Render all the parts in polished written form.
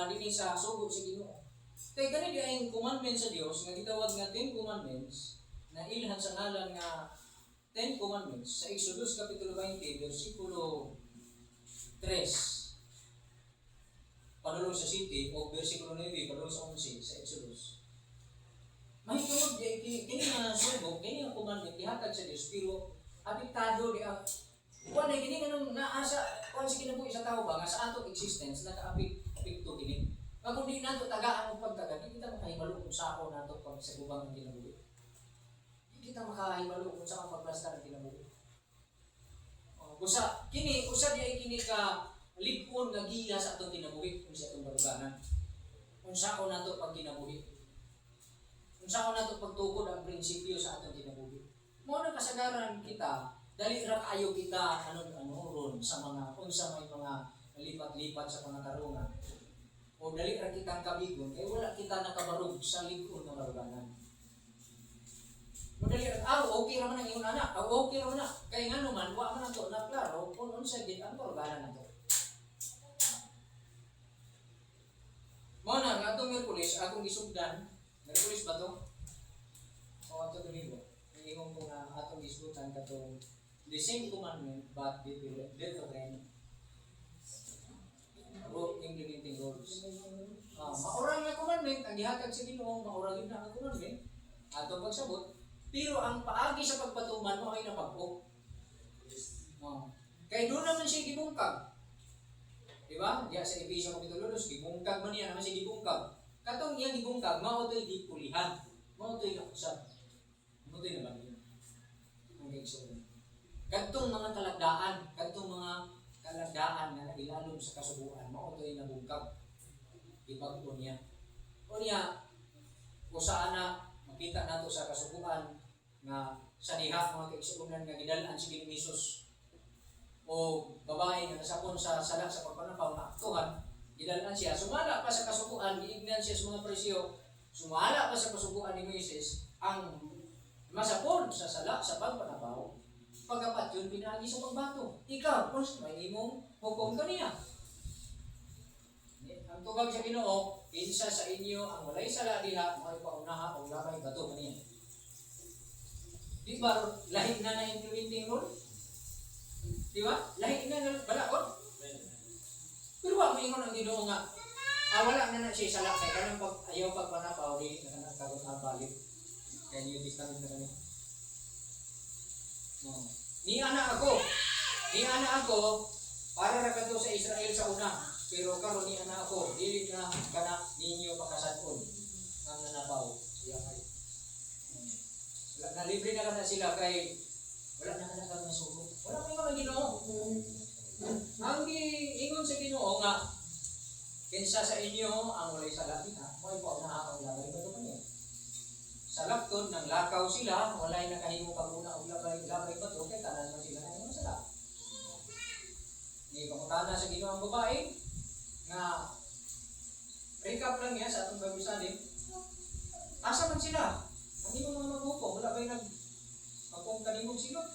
Dini sa sugo sa Ginoo. Kay kani di ay commandments sa Dios nga gitawag nga 10 commandments na ilhan sa ngalan nga 10 commandments sa Exodus kapitulo 20 bersikulo 3 padulong sa city o bersikulo 9 padulong sa 11 sa Exodus. May tungod di kini nga sugo, kini nga commandment gihatag sa Dios pero apektado di ang wala gini nga naasa kung sa kinabuhi sa tao ba nga sa atong existence naka-apekto kini. Kung di nato tagaan ang pagtaga, di kita makahibalo kung saan nato pag sa gubang ang kinabuhi. Di kita makahibalo kung saan pagplastar ang kinabuhi. Usa di ay kini ka ligpon nga giya sa atong kinabuhi kung sa atong baruganan. Kung saan nato pag kinabuhi. Kung saan nato pagtukod ang prinsipyo sa atong kinabuhi. Mo na kasagaran kita dali ra kayo kita ron sa mga unsa may mga lipat-lipat sa pangatarungan. O dali ra kitang kabigon kay wala kita nakabarug sa ligod ng baruganan. Madali ra okay ra man ang imong anak, okay ra man na. Kay ngano man wa man ato na klaro kung unsa gid ang baruganan nato. Mo na nga atong Miyerkules akong gisugdan, Miyerkules ba to? O ato Domingo. Ingong ko nga atong gisgutan katong the same commandment but different implementing rules. Maurang nga commandment, ang gihatag sa Ginoo, maurang yun na ang commandment, atong pagsabot, pero ang paagi sa pagpatuman mo ay napag-o. Kaya doon naman siya gibungkag. Diba? Diya sa Ephesians kapitulo 2, gibungkag man niya naman siya gibungkag. Katong iyang gibungkag, mautoy di pulihan, mautoy nakusap. Mautoy naman yun. Ang gagawin. Kadtong mga talagdaan na ilalom sa kasubuan, mautoy na bungkag. Ibag-o niya. O niya, kung saan na makita nato sa kasubuan na sa diha mga kaigsuunan nga gidalaan si Ginoong Hesus o babae nga nasapon sa sala sa pagpanapaw na aktuhan, gidalaan siya, sumala pa sa kasubuan, giignan siya sa mga presyo, sumala pa sa kasubuan ni Moises, ang masapon sa sala sa pagpanapaw, pagkapat yun, pinagi sa pagbato. Ikaw, kung may imong hukom kaniya. Ang tubag sa Ginoo, insa sa inyo ang walay sala diha, may paunaha o labay bato kaniya. Di ba, lahi na na implementing rule? Di ba? Lahi na na balakot? Pero wag mo ingon ang Ginoo nga, wala na na siya sala, kaya kanang ayaw pagpanapaw, di na kanang kagot balik. Kaya niyo discount na kaniya. Ni anak ako para ra kadto sa Israel sa una, pero karon ni anak ako dili na kana ninyo pakasadon ang nanabaw siya kay wala na libre na kana sila kay wala na kana kang sugo, wala may mga Ginoo. Ang giingon sa Ginoo nga kinsa sa inyo ang walay sala diha mo ipo na ang labay ba to kaniya. Sa laktod, nang lakaw sila, walay nakahimo pag-una o labay ba ito, kaya tanan man sila na yung sala. Hindi pamutana sa Ginoo ang babae, nga recap lang yan sa atong babisanin. Asa man sila? Ang imong mga maghukom, wala ba'y magkong kanimong silot?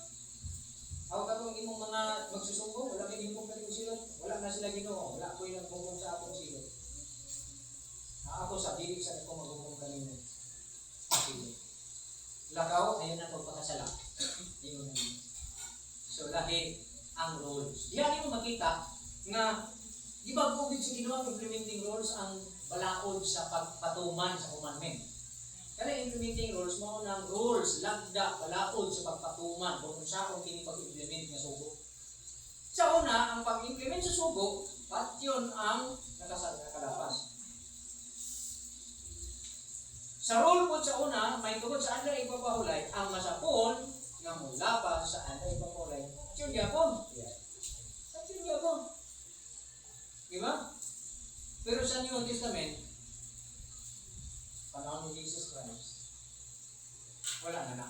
Ako katong imong mga magsusumbong, wala ba'y imong kanimong silot? Wala na sila Ginoo, wala ko'y naghukom sa akong silot. Ako sa dili sa akong maghukom kanimong. Lakaw, ayun na pagpakasala. So, lahi ang rules. Diyan mo makita nga, di ba kung sa Ginoo implementing rules ang balaod sa pagpatuman sa commandment. Kaya implementing rules, mo ng rules, lagda, balaod sa pagpatuman kung saan kini pag-implement nga sugo. Sa una, ang pag-implement sa sugo, at yun ang nakalapas. Sa rule po sa una, may tungkol sa anda ipapahulay, ang masapon nga mula pa sa anda ipapahulay. At yun yapon. At yun yapon. Diba? Pero sa New Testament, panahon ni Jesus Christ, wala na na.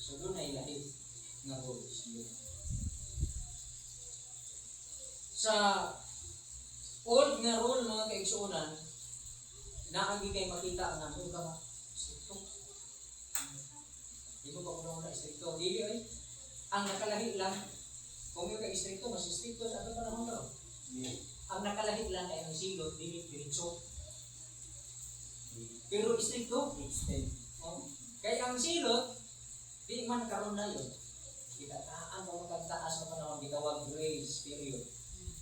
So doon na ilahi nga rules. Sa old nga rule mga kaigsuunan, naagi kay makita ang namin ka stricto. Di ko pa una stricto. Dili ay ang nakalahi lang kung yung ka stricto, mas stricto sa ato panahon daw. nakalahit lang ay ang silot, dili diretso. Pero stricto, oh. Kaya ang silot, di man karon na yun. Kitataan mo magtaas na panahon, gitawag grace period.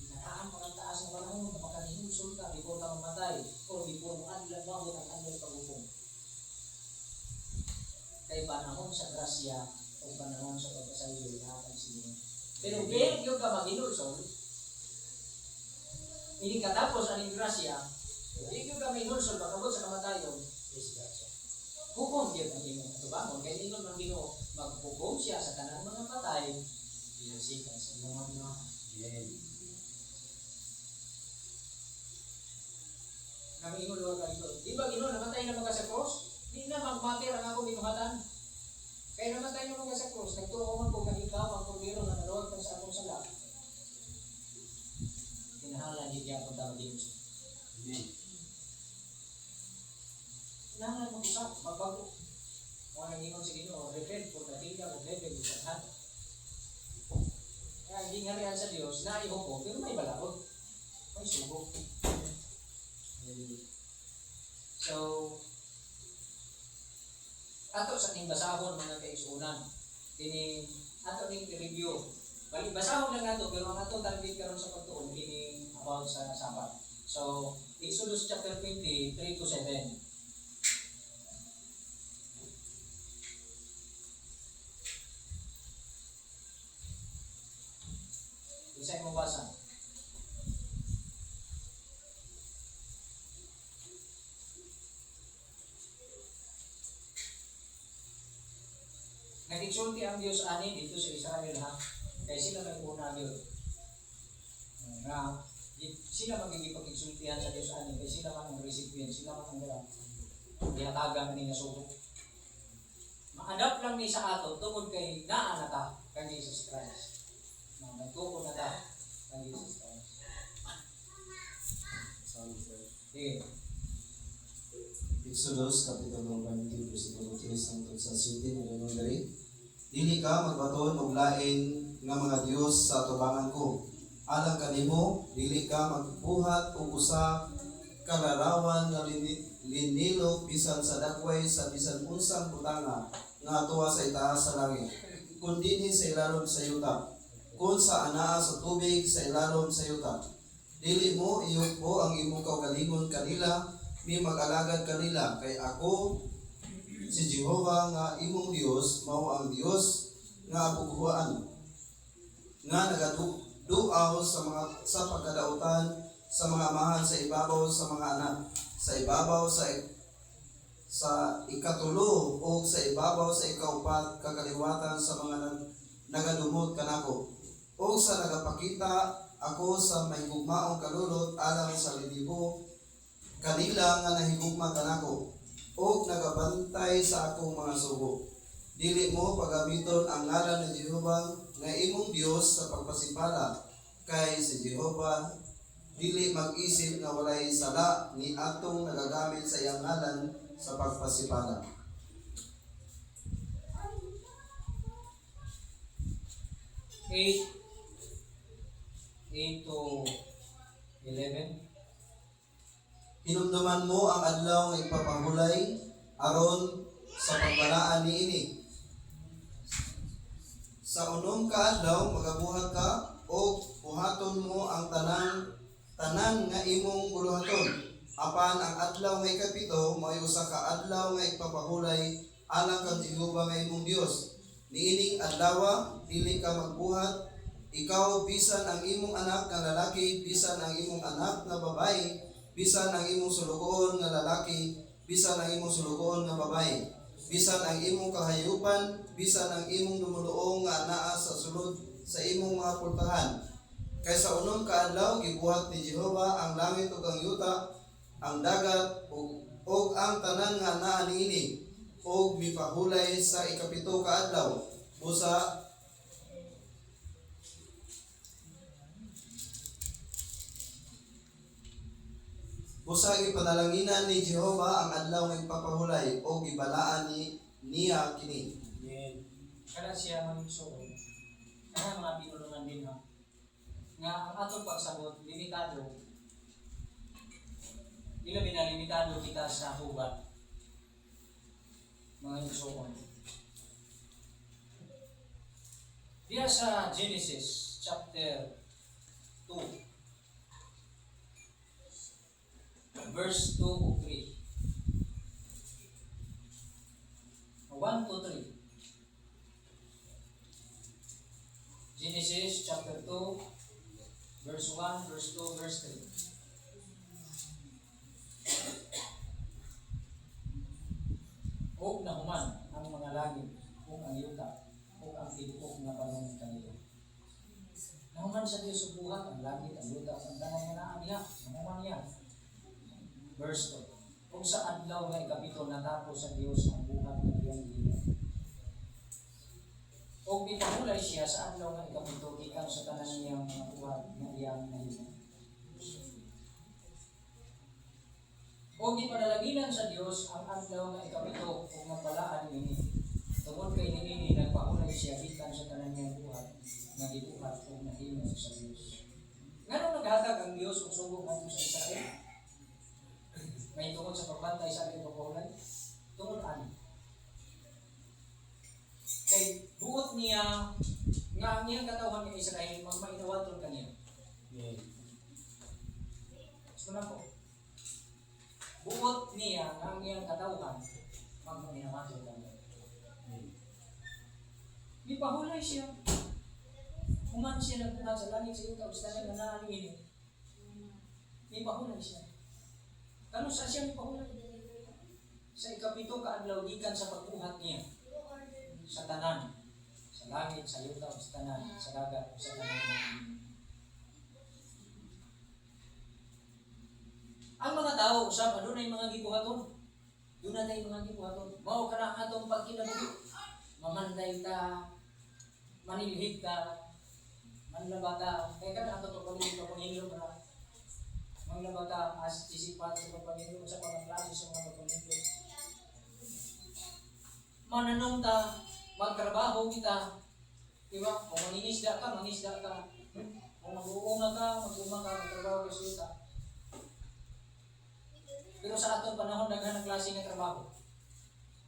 Kitataan mo magtaas na panahon, makaninusol ka, before ka mamatay, o before mo adlan mabot ang adlan pagupong. Kay panahon sa grasya, o panahon sa pagkasayo, lahat ang sinyo. Pero kaya yung ka maginulsol, hindi katapos ang grasya, hindi yung ka maginulsol, pagkabot sa kamatayon, hukom yun ang Ginoo. Ito ba? Kung kaya Ginoo ng Ginoo, maghukom siya sa kanang mga patay, pinasikan sa mga mga. Kami Ginoo Lord ka Ginoo. Di ba Ginoo, namatay na mga sa cross? Di na magmatir ang ako binuhatan. Kaya namatay na mga sa cross, nagtuo man ko kang ikaw ang kordero na naroon ka sa akong sala. Kinahalan di kaya kung tawag Ginoo. Amen. Kailangan mag-usap, magbago. Mga nangingon sa Ginoo, repent for the thing of heaven is at hand. Kaya hindi nga riyan sa Diyos, naihukom, pero may balaod. May subok. So, ato sa ating basahon mga kaisunan, ato ning review. Bali, basahon lang nato, pero ang ato target karon sa pagtuon, about sa Sabat. So, Exodus chapter 20, 3-7. Isa mo basa. Nagigsulti ang Diyos ani dito sa Israel ha. Kaya sila may una yun. Sila magigipag-igsultihan sa Diyos ani. Kaya sila man ang recipient. Sila man ang ihatagan ni nasubok. Ma-adapt lang ni sa ato tungod kay naa na ta kay Jesus Christ. Nagtuko na ta kay Jesus Christ. Okay. Exodus, Kapitulo 20, versikulo 3 hangtod sa 7, ngayon diri. Dili ka magbaton og lain nga mga Dios sa atubangan ko. Alang kanimo, dili ka magbuhat og usa ka larawan nga linilo bisan sa dakway sa bisan unsang butanga nga atuwa sa itaas sa langit. Kun dinhi sa ilalom sa yuta, kun sa anaa sa tubig sa ilalom sa yuta. Dili mo iyukbo ang imong kaugalingon kanila, mi mag-alagad kanila, kay ako si Jehovah nga imong Dios, mao ang Dios nga abuguan nga nagaduaw sa pagkadautan sa mga amahan sa ibabaw sa mga anak, sa ibabaw sa ikatulo o sa ibabaw sa ikaupat kakaliwatan sa mga nagadumot kanako, o sa nagapakita ako sa may gugmaong kalulot alang sa lidibo kanila nga nahigugma kanako, o nagabantay sa akong mga sugo. Dili mo pagamiton ang ngalan ni Jehovah nga imong Dios sa pagpasipala, kay si Jehovah dili mag-isip nga walay sala ni atong nagagamit sa iyang ngalan sa pagpasipala. Eight to 11. Hinumduman mo ang adlaw nga ipapahulay aron sa pagbalaan niini. Sa unom ka adlaw magabuhat ka o buhaton mo ang tanan nga imong buluhaton. Apan ang adlaw nga ikapito may usa ka adlaw nga ipapahulay alang kang Jehovah nga imong Dios. Niining adlaw dili ka magbuhat, ikaw bisan ang imong anak nga lalaki, bisan ang imong anak nga babae, bisan ang imong sulugoon nga lalaki, bisan ang imong sulugoon nga babae, bisan ang imong kahayupan, bisan ang imong dumuluong nga anaa sa sulod sa imong mga pultahan. Kay sa unom ka adlaw gibuhat ni Jehovah ang langit ug ang yuta, ang dagat ug ang tanan nga anaa niini, ug mipahulay sa ikapito ka adlaw. Busa gipanalanginan ni Jehovah ang adlaw nga ipapahulay o gibalaan niya kini. Amen. Kada siya man suon. Kada mga pinulungan din ha. Nga ang atong pagsabot limitado Ila binalimitado kita sa hubat. Mga insuon. Diya sa Genesis chapter 2 verse 2 o 3. 1 to 3. Genesis chapter 2 verse 1, verse 2, verse 3. O nahuman ang mga langit kung ang yuta o ang tibuok na panahon kanila. Nahuman sa Diyos subuhat ang langit, ang yuta, ang tanay nga naan niya. Nahuman niya. Verse 2. Kung sa adlaw nga ikapito natapos sa Diyos ang buhat ng iyang liwan. O ipahulay siya sa adlaw nga ikapito gikan sa tanan niyang mga buhat ng iyang liwan. O gipadalaginan sa Dios ang adlaw nga ikapito kung nagbalaan niini. Tungod kay niini nagpahulay siya gikan sa tanan niyang buhat nga gibuhat o nahimo sa Dios. Nganong naghatag ang Dios og sugo ngadto sa Israel? May tungod sa pagbantay sa ating pagpahulay? Tungod ani. Kay buot niya nga ang iyang katawhan ng Israel magmainawaton kaniya. So na po. Buot niya ang iyang katawhan magmainawaton kaniya. Ipahulay siya. Human siya nagbuhat sa langit sa iyong kaustanan na naaliin. Ipahulay siya. Ano sa siya ipahulay? Sa ikapito kaadlaw gikan sa pagbuhat niya. Sa tanan, sa langit, sa yuta, sa tanan, sa dagat, sa tanan. Ang mga tao, usap, adunay mga gibuhaton. Dunay mga gibuhaton. Mao kana atong pagkinabuhi. Mamanday ta, manilhig ka, manlaba ka. Kaya kana ato to paghinlo ka. Manglaba ka as isipan sa paghinlo sa pagklase sa mga paghinlo. Mananong ta, magtrabaho kita. Diba? Kung mangingisda ka, mangisda ka. Kung mag-uunga ka, magtrabaho ka sa yuta. Pero sa atong panahon, daghan ang klase ng trabaho.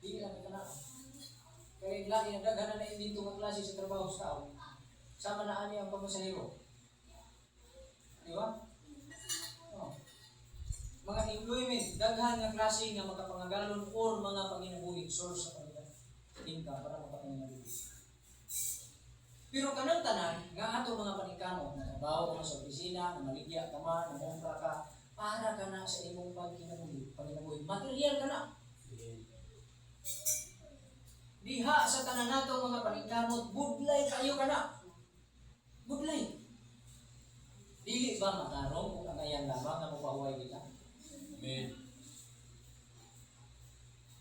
Hindi na kita na. Kaya lagi na daghan na dito ng klase sa trabaho sa tao. Sama na ani ang pamasahero. Diba? Oh. Mga employment, daghan ng klase nga makapangagalon or mga panginabuhi source sa kanila. Tingka para makapanginabuhi. Pero kanang tanan, nga ato mga panikano, na trabaho ka sa opisina, na maligya ka man, na mumpra ka, para ka na sa imong panginabuhi. Material ka na. Diha sa tanan nato mga panikano, budlay kayo ka na. Budlay. Dili ba matarong kung kagayan lamang na mapahuway kita? Amen.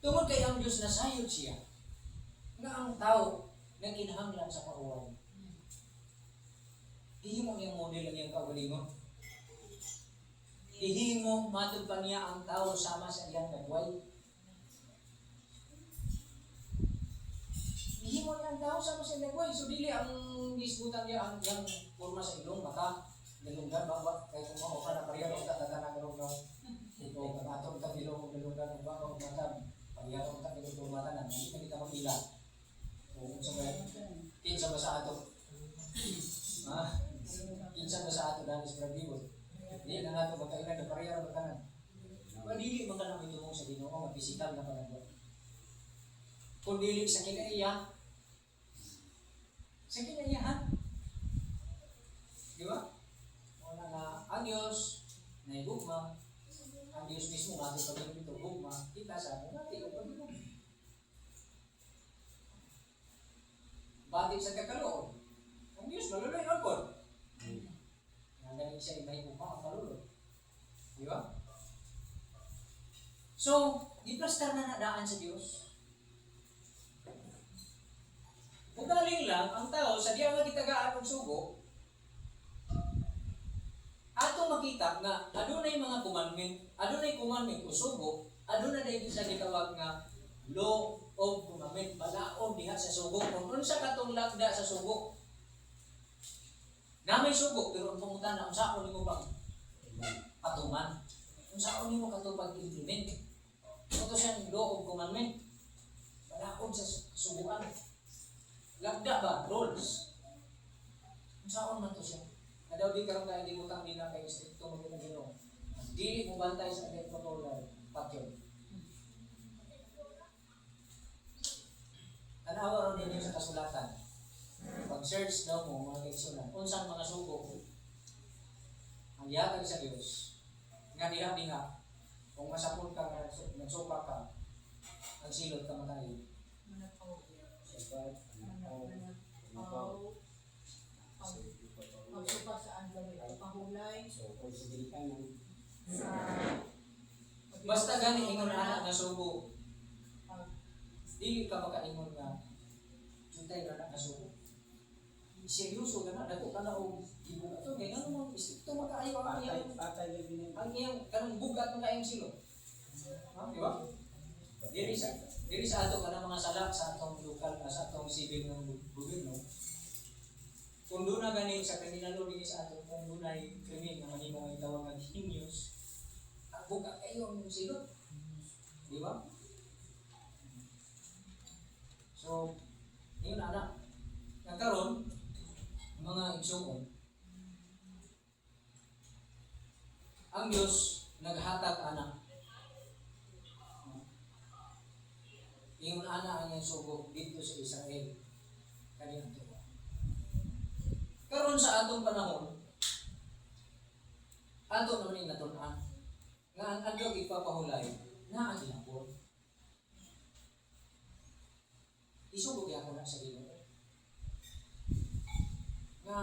Tungod kay ang Diyos nasayod siya, nga ang tao nang kinahanglan sa pahuway. Ihimo niyang model ang iyang kaugalingon. Ihimo matod pa niya ang tao sama sa iyang kagway. Ihimo niya ang tao sama sa iyang kagway. So dili ang gisbutan niya ang iyang forma sa ilong, mata, galunggan, bawa, kaya kung mga na pariyarong tatanang galunggan. Ito, kamatong tabilong galunggan, bawa, mata, pariyarong tabilong mata, hindi na kita magila. Kung kinsa ba sa ato? Ha? Kinsa ba sa ato dahil sa Bradibot? Hindi na nato magkailan na parehara magkanan. Dili man ka namin tumong sa Ginoo nga pisikal na panagwa. Kung dili sa kinaiya, sa kinaiyahan. Di ba? Wala na ang Diyos na igugma, ang Diyos mismo nga ating pag-ibig ito, gugma, kita sa atin natin ang pag-ibig. Batik sa kakaloon. Ang Diyos maluloy agad. Nanggaling siya ibahig upang ang maluloy. Di ba? So, di-plastar na nadaan sa Diyos. Ugaling lang, ang tao, sa diya nga gitagaan ng sugo, ato makita nga, adunay mga commandment o sugo, adunay na sa gitawag nga law of commandment, balaod diha sa sugo. Kung unsa katong lagda sa sugo, na may sugo, pero ang pumunta na, ang sako ni mo bang patuman. Kung saan nimo katupag implement. Ito siyang law of commandment. Balaod sa kasubuan. Lagda ba? Rules. Kung saan man to siya. Nadaw di karon kaya libutang nila kay stricto mo ng Ginoo. Dili mo bantay sa ating patuloy. Patyon. Tanawa ron din sa kasulatan. Pag-search daw mo mga kaigsunan, unsang mga sugo ang yatag sa Dios nga diha-diha kung masapul ka nga nagsupa ka ang silot ka matayo. Magsupa sa andam ito pahulay sa Basta gani ingon anak nga sugo. Dili ka makaingon nga juntay nga anak nga sugo. Seryoso gana dako ka na og ibu ato kay ngano mo istrikto makaayo ang iyang kanang bugat ng kaayong silot. Ha, di ba? Diri sa ato kanang mga sala sa atong lokal sa atong civil ng gobyerno. Kung doon na gani sa kriminalo din sa ato, kung doon ay krimen na manimong ay tawag ng hinius, bugat kayo ang silot. Di ba? So, yun anak. Nagkaroon, mga igsuon, ang Diyos naghatag anak. Ingon ana ang iyang sugo dito sa Israel. Kaniyang tuwa. Karon sa atong panahon, ato naman yung natunan nga ang adlaw ipapahulay na ang ginapon. Isugo gyapon na sa Ginoo. Nga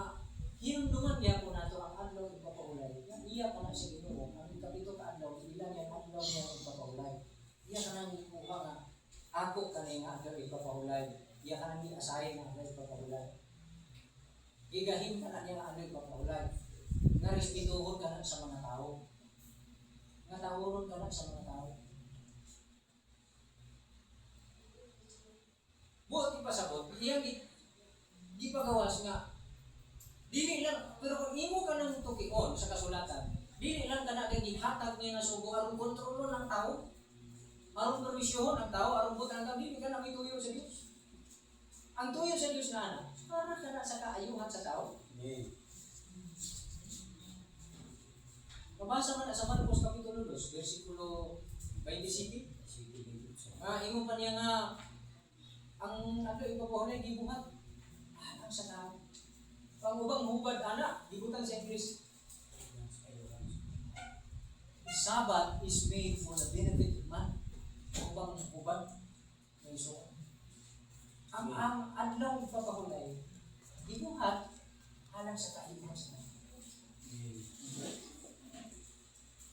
hinumduman gyapon nato ang adlaw ipapahulay. Nga iya pa na sa Ginoo. Ang kapito ka adlaw ilan yang adlaw niya ipapahulay. Iya ka nang ikuha nga ako kanay nga adlaw ipapahulay. Iya ka nang iasahin nga adlaw ipapahulay. Gigahin ka na niya nga adlaw ipapahulay. Nga respetuhon ka na sa mga tao. Nga tawuron ka na sa mga tao. Buot ipasabot, iyang di pagawas nga dili lang, pero kung imo ka nang tukion sa kasulatan, dili lang ka na kay gihatag niya nga sugo aron kontrolon ang tao, aron permisyohon ang tao, aron butan ang dili ka na mituyo sa Dios. Ang tuyo sa Dios na ana, para ka na sa kaayuhan sa tao. Mabasa man sa Marcos Kapitulo 2, versikulo 27. Ingon pa niya nga ang adlaw ipapahulay gibuhat anak sa tao. Pang ubang hubad anak, gibutan sa English. Sabbath is made for the benefit of man. Ubang hubad na iso. Ang adlaw ipapahulay gibuhat alang sa kaayuhan sa tao.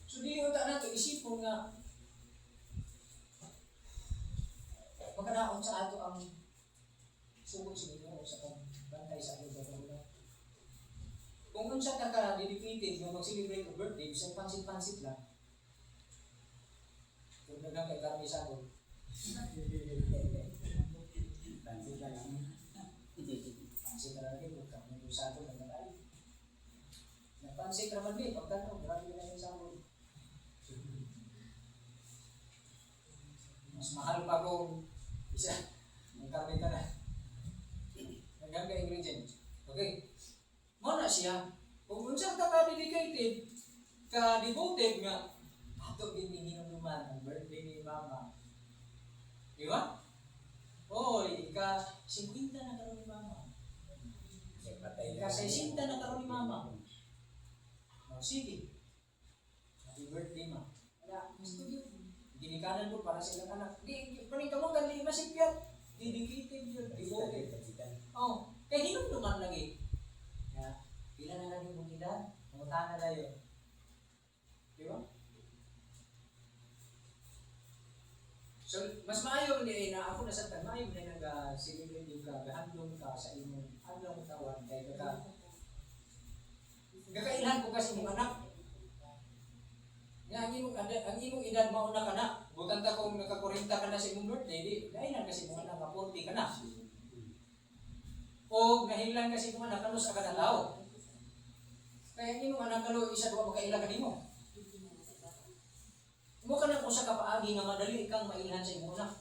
So dili unta nato isipon nga magkanaon sa ato ang sugod sa Ginoo sa pagbantay sa ating pagkakulang. Kung unsa ka dedicated nga mag-celebrate o birthday, sa pansit-pansit lang. Kung nagang kay karami sabon. Pansit na lagi, kung kami yung sabon na natay. Napansit naman din, pagkano, marami na yung sabon. Mas mahal pa kung isa, ang karne ka na. Hanggang ka ingredient. Okay. Muna siya, kung unsa ka ka-dedicated, ka-devoted nga, ato ginihinom naman ang birthday ni Mama. Di ba? Oy, ka-50 na karoon ni Mama. Ka-60 na karoon ni Mama. Sige. Happy birthday, Ma. Wala, gusto yun. Ginikanan ko para sa ilang anak. Di, paning kamo kan di masipyat. Dedicated yun, devoted. Oh, kaya hinumduman lagi. Ya, pila na lang yung edad, mangutan na lang yun. Di ba? So, mas maayo ni na ako nasabtan, maayo na nag-celebrate yung gahandong ka sa inyong adlaw ng tawan kay kakailan ko kasi mong anak. Nga ang imong edad mauna ka na. Bukan ta kung naka-40 ka na sa imong birthday, di kailan kasi mong anak, 40 ka na. O nahilan kasi mong anak, kanus ka na tao. Kaya imong anak kalo isa duwa makailan ka nimo. Mo ka na usa ka paagi nga madali kang mailhan sa imong anak.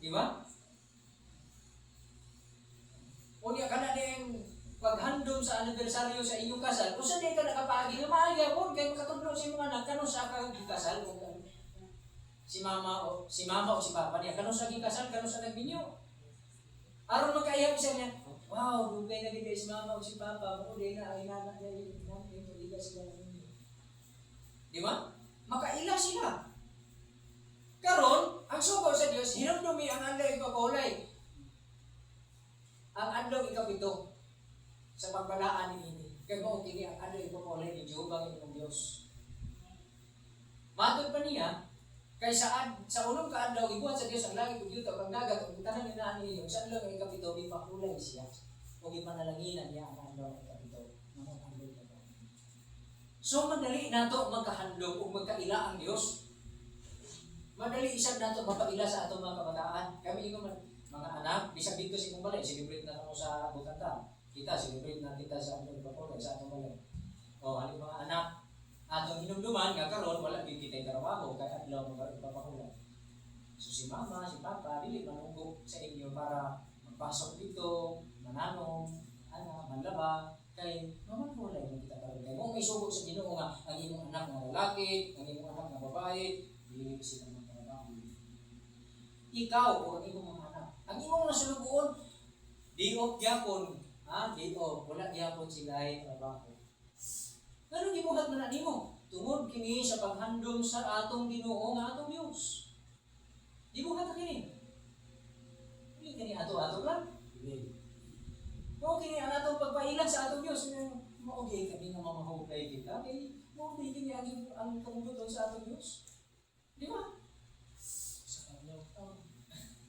Di ba? Unya ka na din paghandom sa anibersaryo sa inyong kasal, kung saan di ka nakapaagi nga maaya po, kaya makatudlo sa imong anak, kanong sa ka gikasal, kung si mama o si papa niya, kanong sa gikasal, kanong sa nagminyo. Aron magkaiyaw siya niya, wow, dugay na din si mama o si papa, mo din na ay nanak niya yung pag-iga sila ng inyo. Di ba? Makaila sila. Karon, ang sugo sa Dios, hinumdumi ang adlaw ipapulay. Ang adlaw ikapito sa pagbalaan ni ini. Kaya mo kini ang adlaw ipapulay ni Jehovah ang inyong Dios. Matod pa niya, kay sa unong kaadlaw ibuhat sa Dios ang langit ug yuta ug ang dagat ug tanan inaan ninyo sa adlaw nga ikapito ipapulay siya. Ug ipanalanginan niya ang adlaw nga ikapito. Mao ang adlaw ipapulay. So madali nato magkahandog ug magkaila ang Dios. Madali isab nato mapaila sa atong mga kabataan. Kami ingon mga anak, bisag dito si kumbalay, celebrate na ako sa butanta. Kita celebrate na kita sa atong ipapulay sa atong balay. O ano mga anak, atong hinumduman nga karon wala din kita trabaho kay adlaw mga ipapulay. So si mama, si papa dili manunggo sa inyo para magpasok dito, mananong, manlaba kay mamapulay mo kita karon. Kay mo may sugo sa Ginoo nga ang imong anak nga lalaki, ang imong anak nga babae, dili sila magtrabaho. Ikaw o ang imong mga anak, ang imong nasulugoon, di-off gyapon, di-off, wala gyapon sila ay trabaho. Pero gibuhat man na nimo, tungod kini sa paghandom sa atong Ginoo nga atong Dios. Gibuhat na kini. Dili kini ato-ato lang. Mao kini ang atong pagpailan sa atong Dios. Mao gyud kami nga mamahugay kita, kay mao kini ang tungod sa atong Dios. Di ba?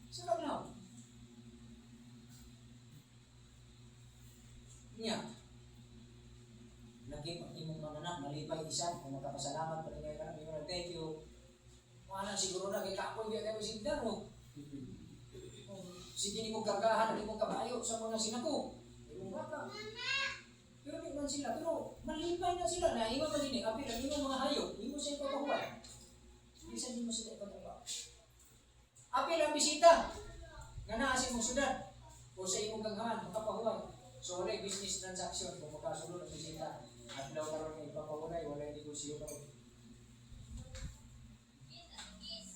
Sarap na. Niya. Lagi pag imong mga anak, malipay isa, kung magkapasalamat pa rin kayo ka, thank you. Mga anak, siguro na, kay kapoy, hindi kayo sigdaro. Sige ni mong kargahan, ni mong kabayo sa mga sinako. Hindi mong baka. Pero di man sila, pero malipay na sila, na iwan pa din eh, apil ang imong mga hayop, hindi mo siya ipapahuwal. Bisa di mo sila ipapahuwal. Apil ang bisita, nga naa sa imong syudad, o sa imong ganghaman, makapahuwal. So wala business transaction kung makasulod ang bisita. At daw karon ng ipapahulay, wala negosyo karon.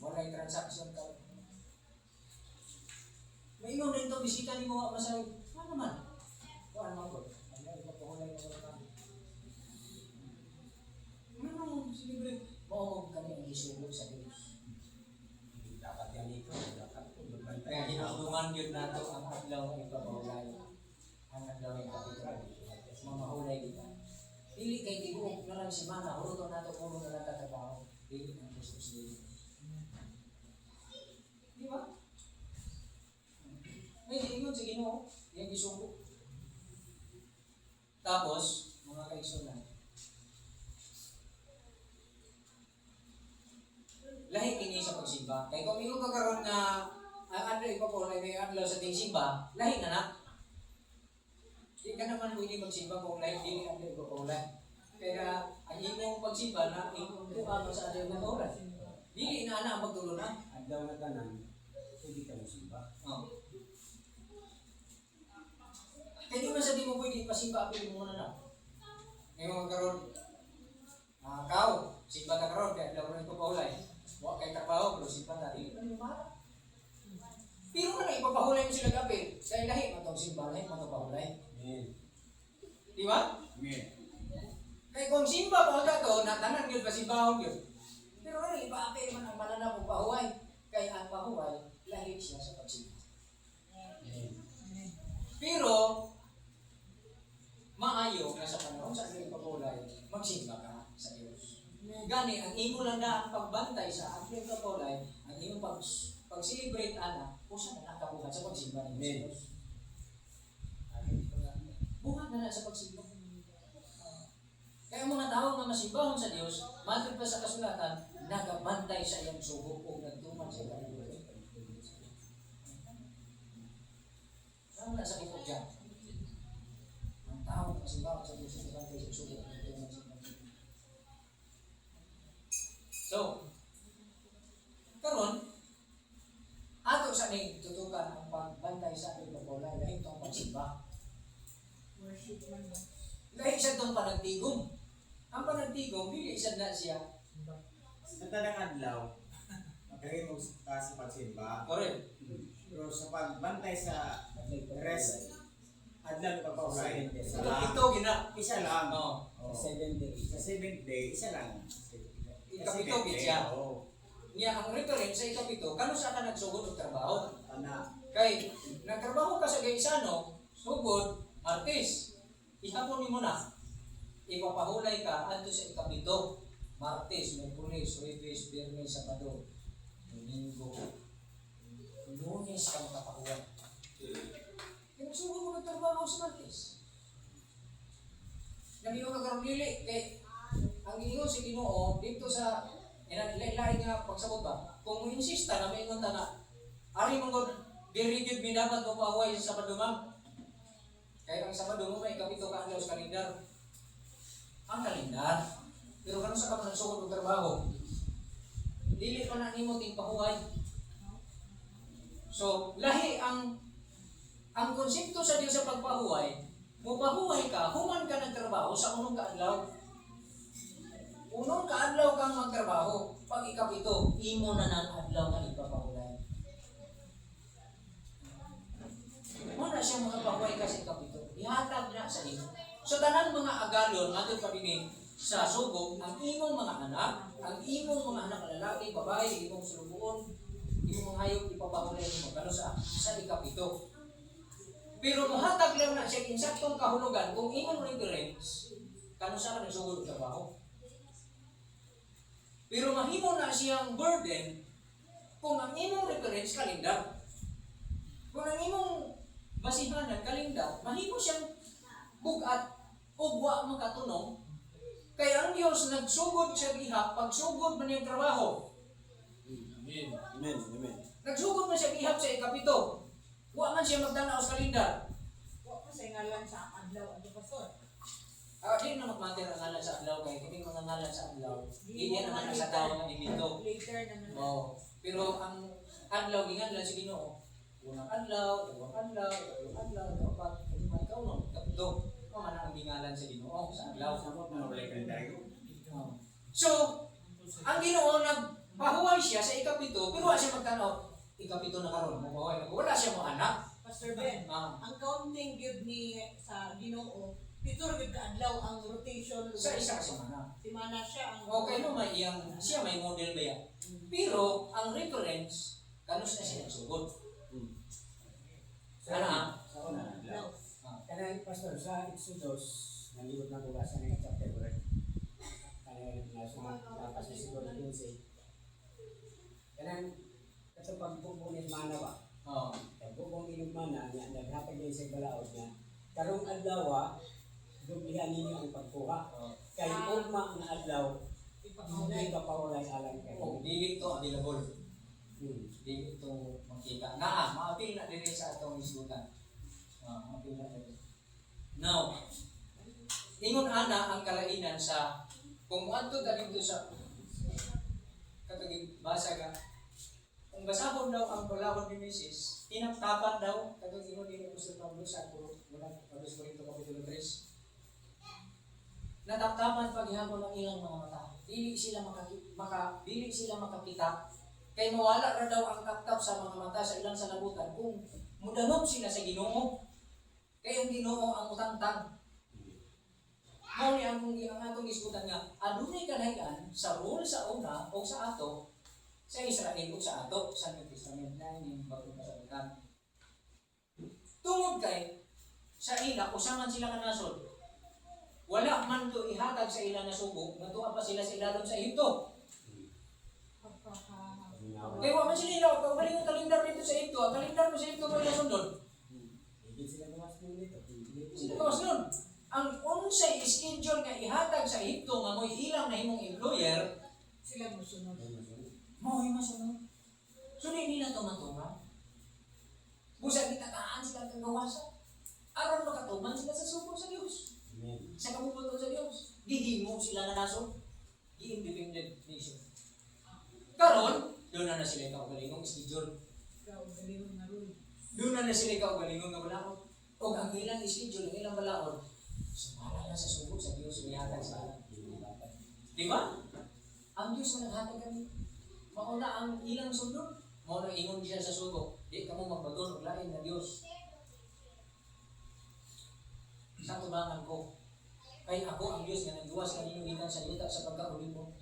Wala transaction karon. Maingon rin ito, bisita ni mo masabi, ano naman? Kuan mo ko. Wala ipapahulay na wala kami. Ano, sinibre? Mao kami ang isulog sa Diyos. Dapat yan ito, dapat ito. Kaya hinahuluman yun nato ang adlaw ng ipapahulay. Ang adlaw ng kapitral. Mamahulay kita. Dili kay tibuok na lang si mana, huruto nato ulo na lang katabaho. Dili ang Diyos dili. Di ba? May diingon sa Ginoo, yung isugo. Tapos, mga kaigsunan, lahi kini sa pagsimba. Kaya kung ikaw kakaroon na ang adlaw ipapulay, may adlaw sa ting simba, lahi na na. Di ka naman pwede magsimba kung lahi dili adlaw ipapulay. Kaya ang imong pagsimba na imong tuwa sa adlaw ipapulay. Dili na ang magtulo na. Adlaw na tanan, hindi ka musimba. Oh. Kaya di man sa di mo pwede pasimba apil mo na na. Ngayon magkaroon, kao, simba ka karoon, kaya adlaw na ipapulay. Wa kay trabaho, pero simba na, dili pa rin mara. Pero na ipapahulay mo sila kapil. Kaya lahi, matong simba, lahi, matong pahulay. Di ba? Kaya kung simba pa ka to, natanan yun, pasimbahon yun. Pero ano, ipaapil man ang mananaw kong pahuway. Kaya ang pahuway, lahi siya sa pagsimba. Pero, maayo na sa panahon sa ating papulay, magsimba ka sa Diyos. Gani, ang imo lang na ang pagbantay sa ating papulay, ang imo pag-celebrate anak, kung saan na nakabuhat sa pagsimba ng Diyos. Buhat na sa pagsimba. Kaya ang mga tao nga masimbahon sa Diyos, matod pa sa kasulatan, nagabantay sa iyang sugo o nagtuman sa iyang Diyos. Ano na sa likod dyan? Ang tao nga masimbahon sa Diyos, nagabantay sa iyang sugo o nagtuman sa iyang Diyos. So, panagtigom. Ang panagtigom, dili isad na siya. Sa tanang adlaw, magaling mo sa pagsimba. Correct. Pero sa pagbantay sa rest, adlaw na papahulay. Ito, gina. Isa lang. Oh. Sa 7th day, isa lang. Ikapito, bitya. Oo. Niya, ang reference sa ikapito, kano sa ka nagsugod og trabaho? Ana. Kay, nagtrabaho ka sa gaysano, sugod, Martes. Ihapon mo na. Ipapahulay ka adto sa ikapito. Martes, Miyerkules, Huwebes, Biyernes, Sabado, Domingo. Lunes ka makapahuway. Nagsugod mo nagtrabaho sa Martes. Namiyo ka karong dili kay ang ingon si Ginoo dito sa ilain nga pagsabot ba. Kung mo insista na may ingon ta na ari mong god diri gyud mi dapat mo pahuway sa Sabado ma'am. Kaya ang Sabado mo may kapito ka sa kalendar. Ang kalendar. Pero kano sa ka nagsugod og trabaho? Dili pa na nimo ting pahuway. So, lahi ang konsepto sa Dios sa pagpahuway. Mupahuway ka, human ka nagtrabaho sa unong kaadlaw. Unong kaadlaw kang magtrabaho. Pag ikapito, imo na ng adlaw na ipapahuway. Muna siya makapahuway ka sa ikapito. Ihatag na sa imo. So, tanan mga agalon, matod pa din sa sugog, ang imong mga anak, ang imong mga anak lalaki, babae, imong sulubuon, imong mga hayop, ipapahulay mo kano sa ikapito. Pero mahatag lang na siya insaktong kahulugan kung imong reference, kano sa ka nagsugod og trabaho. Pero mahimo na siyang burden kung ang imong reference kalendar. Kung ang imong basihanan kalendar, mahimo siyang bugat o wa makatunog. Kaya ang Diyos nagsugod siya ihap, pagsugod man yung trabaho. Amen. Amen. Amen. Nagsugod man siya ihap sa ikapito. Wa man siya magdanaw sa kalendar. Wa pa sa ngalan sa adlaw ang pastor. Di na magmater ang ngalan sa adlaw kay kini mga ngalan sa adlaw. Di yan naman sa tao nga dito. Later naman. Oh, pero ang adlaw gingan lang si Ginoo. Unang adlaw, dalawang adlaw, tatlong adlaw, apat, lima, ikaw no, kapito. Kung ano ang gingalan sa Ginoo sa adlaw. Samot na wala kalendaryo. So, ang Ginoo nagpahuway siya sa ikapito, pero wala siya magtanaw. Ikapito na karon, mapahuway na. Wala siya mo anak. Pastor Ben, Ah, ang counting gyud ni sa Ginoo, pito ra gyud ka adlaw ang rotation sa isa ka semana. Simana siya ang Okay no, may iyang, siya may model ba yan? Pero, ang reference, kanos na siya nagsugod. Ano? Sa una adlaw. Kanang pastor sa Exodus, nalibot na bukasan ng chapter 4. Kanang na sa pasisipon ng 15. Kanang katong pagbubong ni mana ba? Oo. Pagbubong ni mana niya naghapag din sa balaod niya. Karong adlaw dublihan ninyo ang pagkuha. Kay ugma ang adlaw, hindi ka pa walay alam kayo. Oh, dili to available. Dili to makita. Maapil na din sa atong isgutan. Maapil na din. Now, ingon ana ang kalainan sa kung adto ta dito sa katong basa ka. Kung basahon daw ang balahon ni Mrs., tinaptapan daw katong ingon din ko sa Pablo sa Pablo Korinto kapitulo 3. Nataptapan paghihapon ng ilang mga mata. Dili sila makakita. Kay mawala ra daw ang kaptap sa mga mata sa ilang salabutan kung mudanop sila sa Ginoo. Kay ang Ginoo ang utangtang. Mao ni ang atong isgutan nga adunay kalahian sa rule sa una o sa ato sa Israel o sa ato sa New Testament na yung bagong kasabitan. Tungod kay sa ila usa man sila ka nasod. Wala man to ihatag sa ilang nasubok, natuwa pa sila sa ilalong sa Ehipto. Kaya wa man sila ilaw, kung balik ang kalendar dito sa Ehipto, ang kalendar mo sa Ehipto mo ilang sundon. Hindi sila gawas nun dito. Sila kawas nun. Ang unsay schedule nga ihatag sa Ehipto nga mo'y ilang na himong employer, sila musunod. mo'y masunod. So di nila ito matunga. Busa gitakaan sila kang gawasa. Aron makatuman sila sa subo sa Diyos. Amen. Sa kabubuto sa Diyos. Gihimo sila na naso. Independent nation. Karon, doon na sila kaugalingong schedule. Ikaw galingon na rule. Doon na sila kaugalingong nga balaod. O ang ilang schedule, ang ilang balaod. Sumala na sa sugo sa Diyos, ihatag sa alam. Di ba? Ang Diyos na naghatag kami. Mauna ang ilang sundo. Mauna ingon siya sa sugo. Di ka mo magbagon o lain na Diyos. Sa tubangan ko. Kay ako ang Diyos nga nagluwas kanino gikan sa yuta sa pagkauli mo.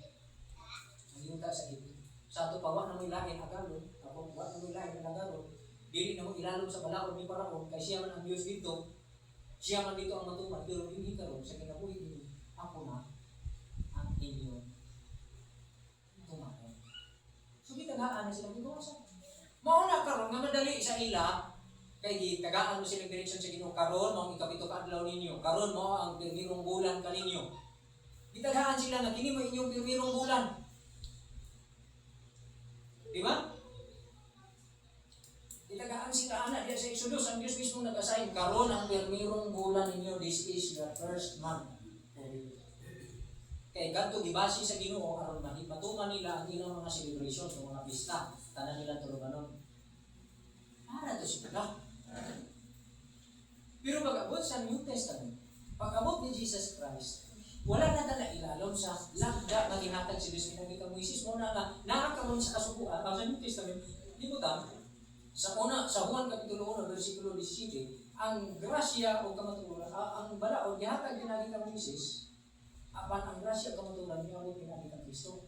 Ang yuta sa ito. Sa ato pawa na mo ilahin agalon. Ako wa na mo ilahin agalon. Dili na mo ilalom sa balaod ni Paraon. Kay siya man ang Diyos dito. Siya man dito ang matuman. Pero hindi karon sa kinabuhi dito. Ako na ang inyong tumahan. So, di tagaan na silang gigawasan. Mauna karon nga madali sa ila, kay di tagaan mo silang direksyon sa Ginoo karon mo ang ikapito ka adlaw ninyo. Karon mo ang pirmirong bulan kaninyo. Di tagaan sila nga kini mo inyong pirmirong bulan. Di ba? Di tagaan sila ana diya sa Exodus ang Dios mismo nag-assign karon ang pirmirong bulan ninyo. This is the first month. Kaya ganito gibasi sa Ginoo aron matuman nila ang ilang mga celebration o mga pista tanan nila tuluganon. Para to sila. Pero pag-abot sa New Testament, pag-abot ni Jesus Christ, wala na tala ilalom sa lakda na gihatag si Diyos pinagi ka Moises mo na nga nakakaroon sa kasubuan sa New Testament. Di mo ta? Sa Juan Kapitulo 1 versikulo 17, ang grasya o kamaturan, ang balaod gihatag pinagi ka Moises. Apan ang grasya kamaturan niya mo pinagi ka Kristo.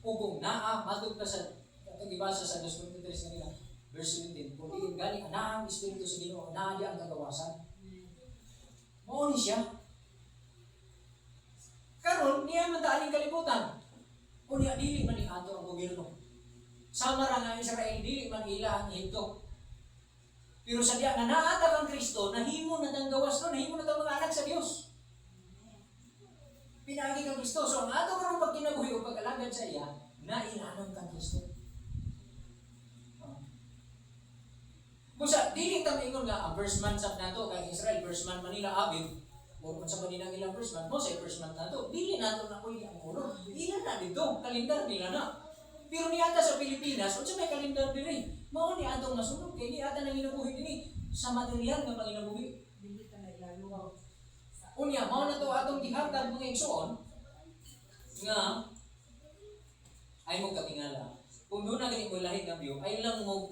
O kung naa matug ka sa katong gibasa sa 2 Korintios kanila verse 17, kung diin gani ana ang Espiritu sa Ginoo, naa di ang kagawasan. Mao ni siya. Karon niya man daaning kalibutan. O niya dili man ni ato ang gobyerno. Sama ra nga Israel dili man ila ang hinto. Pero sa diya nga naatag ang Kristo, nahimo na tang gawas no, nahimo na tang mga anak sa Dios. Pinagi kang Kristo. So ang ato karong pagkinabuhi o pag-alagad sa iya, nainanong kang Kristo. Kung sa dili ta ingon nga ang first month sa nato kay Israel first month Manila Abib o kung sa Manila ilang first month mo sa first month nato dili nato na kuy ang ulo ila na dito kalendar nila na pero niata sa Pilipinas unsa may kalendar diri mao ni atong nasunod kay ni ata nang ginabuhi dinhi sa material nga panginabuhi Dili ta na ilaluwaw. unya mao na to atong gihatag mga igsoon nga ay mo katingala. Kung doon na ganit mo lahit ng view, ay lang mo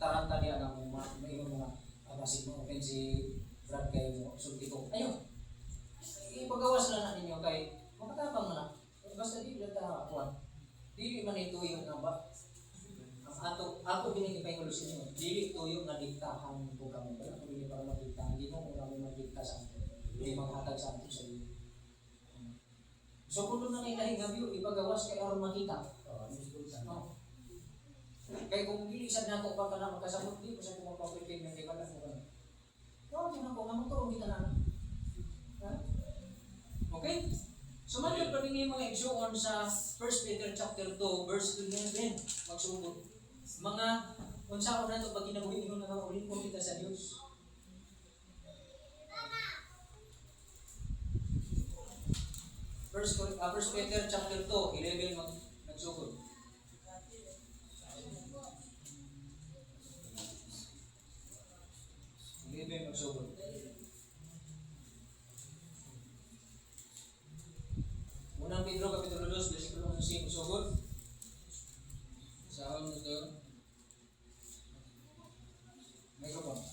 taranta niya ng mga basig mo open si Brad kayo mo sulti ko. Ayun. Ipagawas lang na ninyo kay makatapang na. Basta di lang kuan. Dili man ito yung namba. Ang ato binigay ko sa inyo. Dili tuyo na diktahan ko kamo. Wala ko dili para madiktahan. Hindi mo kami magdikta sa atin. Hindi maghatag sa atin sa iyo. So kung doon na kayo lahit ng view, ipagawas kay aron makita. No. Kaya kung dili sad nato pa kana makasabot di sa mga papel ng kay balas mo. Kung di na ko mamutong kita na. Okay? So man pa ninyo mga igsoon sa 1 Peter chapter 2 verse 11 magsugod. Mga unsaon nato pag kinabuhi ingon nga ulit ko kita sa Dios. First Peter chapter 2 11 magsugod. Ibig magsugod. Unang Pedro Kapitulo 2, versikulo 11, magsugod. Saan mo ito? Microphone.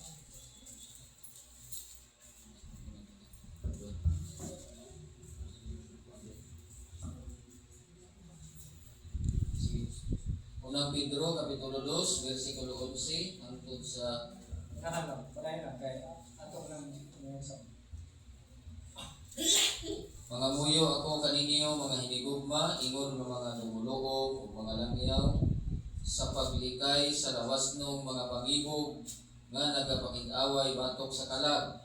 Unang Pedro Kapitulo 2, versikulo 11 hangtod sa Nahanap, padayon na kay ato lang sa mga muyo ako kaninyo mga hinigugma ingon ng mga dumuloob o mga langyaw sa paglikay sa lawasnong mga pangibog nga nagapakig-away batok sa kalag.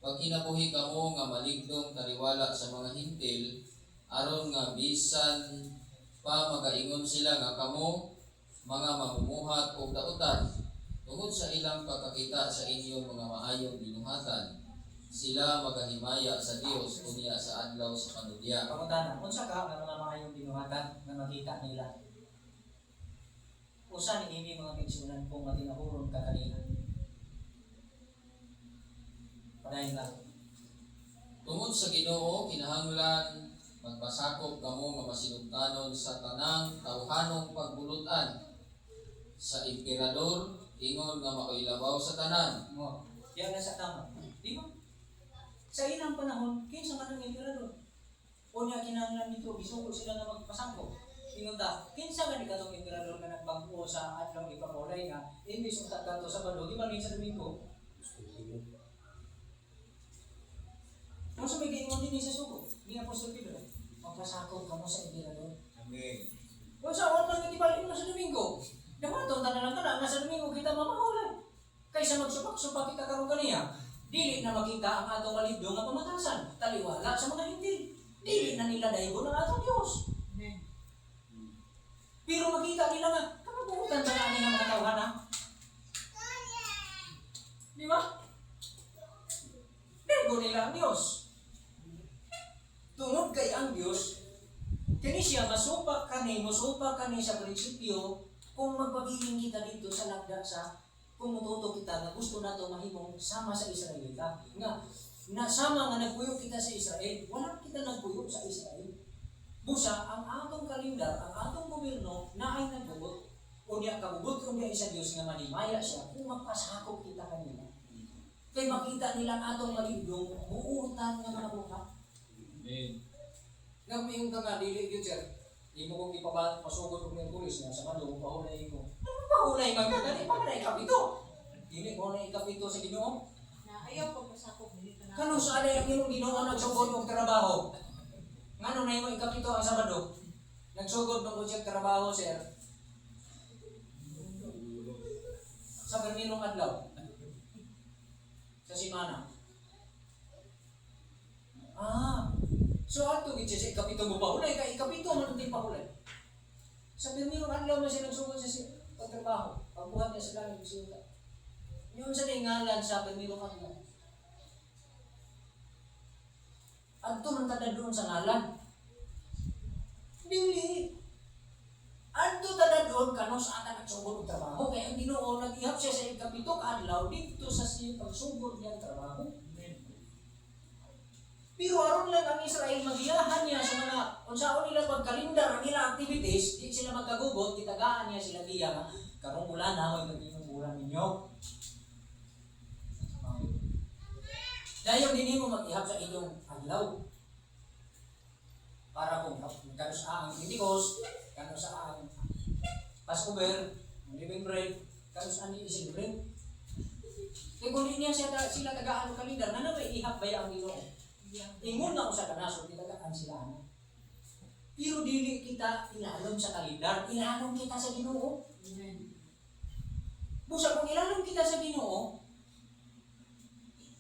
Pag kinabuhi kamo nga maligdong taliwala sa mga hintil aron nga bisan pa magaingon sila nga kamo mga mamumuhat o dautan tungod sa ilang pagkakita sa inyong mga maayong binuhatan, sila magahimaya sa Dios unya sa adlaw sa panudya. pangutana. Unsa ka nga mga maayong binuhatan nga makita nila? Usa ni ini mga kigsunan kung matinahuron ka kanila. Padayon lang. Tungod sa Ginoo kinahanglan magpasakop kamo nga masinugtanon sa tanang tawhanong pagbulutan sa emperador ingon nga makoilabaw sa tanan. Mo, yan na sa tama. Di ba? Sa ilang panahon, kinsa man ang emperador. O niya kinahanglan nito, bisugod sila nga magpasangko. Ingon ta, kinsa man ikatong emperador nga nagbangko sa adlaw ipapolay nga, imbis unta kadto sa Sabado, di ba sa Domingo? Kung sa may giingon din sa sugo, ni Apostol Pedro, magpasakop kamo sa emperador. Amen. Kung sa awan man itibalik mo sa Domingo, damaton ta na lang ka na, sa Domingo kita mamahulay. Kaysa magsupak-supak kita karon kaniya, dili na makita ang atong malibdo nga pamatasan, taliwala sa mga hindi. Dili na nila daygo ng atong Dios. Amen. Pero makita nila nga, kamabuutan ba na ang mga tawhan ha? Di ba? Daygo nila ang Diyos. Tungod kay ang Diyos, kani siya masupak kani sa prinsipyo kung magpabiling kita dito sa lagda sa kung mututo kita nga gusto nato mahimong sama sa Israelita. Nga sama nga nagpuyo kita sa Israel, wala kita nagpuyo sa Israel. Busa, ang atong kalendar, ang atong gobyerno na ay nagbugot, o niya kabugot o niya isa Diyos nga manimaya siya kung magpasakop kita kanila. Kaya makita nila ang atong malibdong buutan nga mga buka. Amen. Nga mayroon ka nga, dili yun sir, di mo kong ipapasugod kong yung pulis na sa Sabado, pahulay ko. Ano pahulay ka? Gani pa na ikapito. Dili mo na ikapito sa Ginoo. Na ayaw pagpasakop dili ka na. Kano sa alay ang imong Ginoo nagsugod og trabaho? Ngano na imong ikapito ang Sabado? Nagsugod ng usyang trabaho sir. Sa perminong adlaw. Sa simana. So ato gid siya sa ikapito mo pahulay kay ikapito man din pahulay. Sa perminong adlaw man siya nagsugod sa pagtrabaho. Pagbuhat niya sa langit bisita. Yun sa ngalan sa perminong adlaw. Adto man tada doon sa ngalan. Dili. Adto tada doon kano sa ata nagsugod og trabaho kay ang Ginoo nag-ihap siya sa ikapito ka adlaw dito sa siya pagsugod niya trabaho. Pero aron lang ang Israel magiyahan niya sa mga unsaon nila pagkalendar ang ilang activities, di sila magkagugot, kitagaan niya sila diya nga karong bulan na may magiging bulan ninyo. Dayon din mo mag-ihap sa inyong adlaw. Para kung kano sa ang Pentecost, kano sa ang Passover, Living Bread, kano sa ang Easter Bread. Kaya kung di niya sila tagaan ng kalendar, na may ihap ba ang Ginoo? Ingon na ko sa kanaso, kitagaan sila. Pero dili kita ilalom sa kalendar, ilalom kita sa Ginoo. Busa kung ilalom kita sa Ginoo,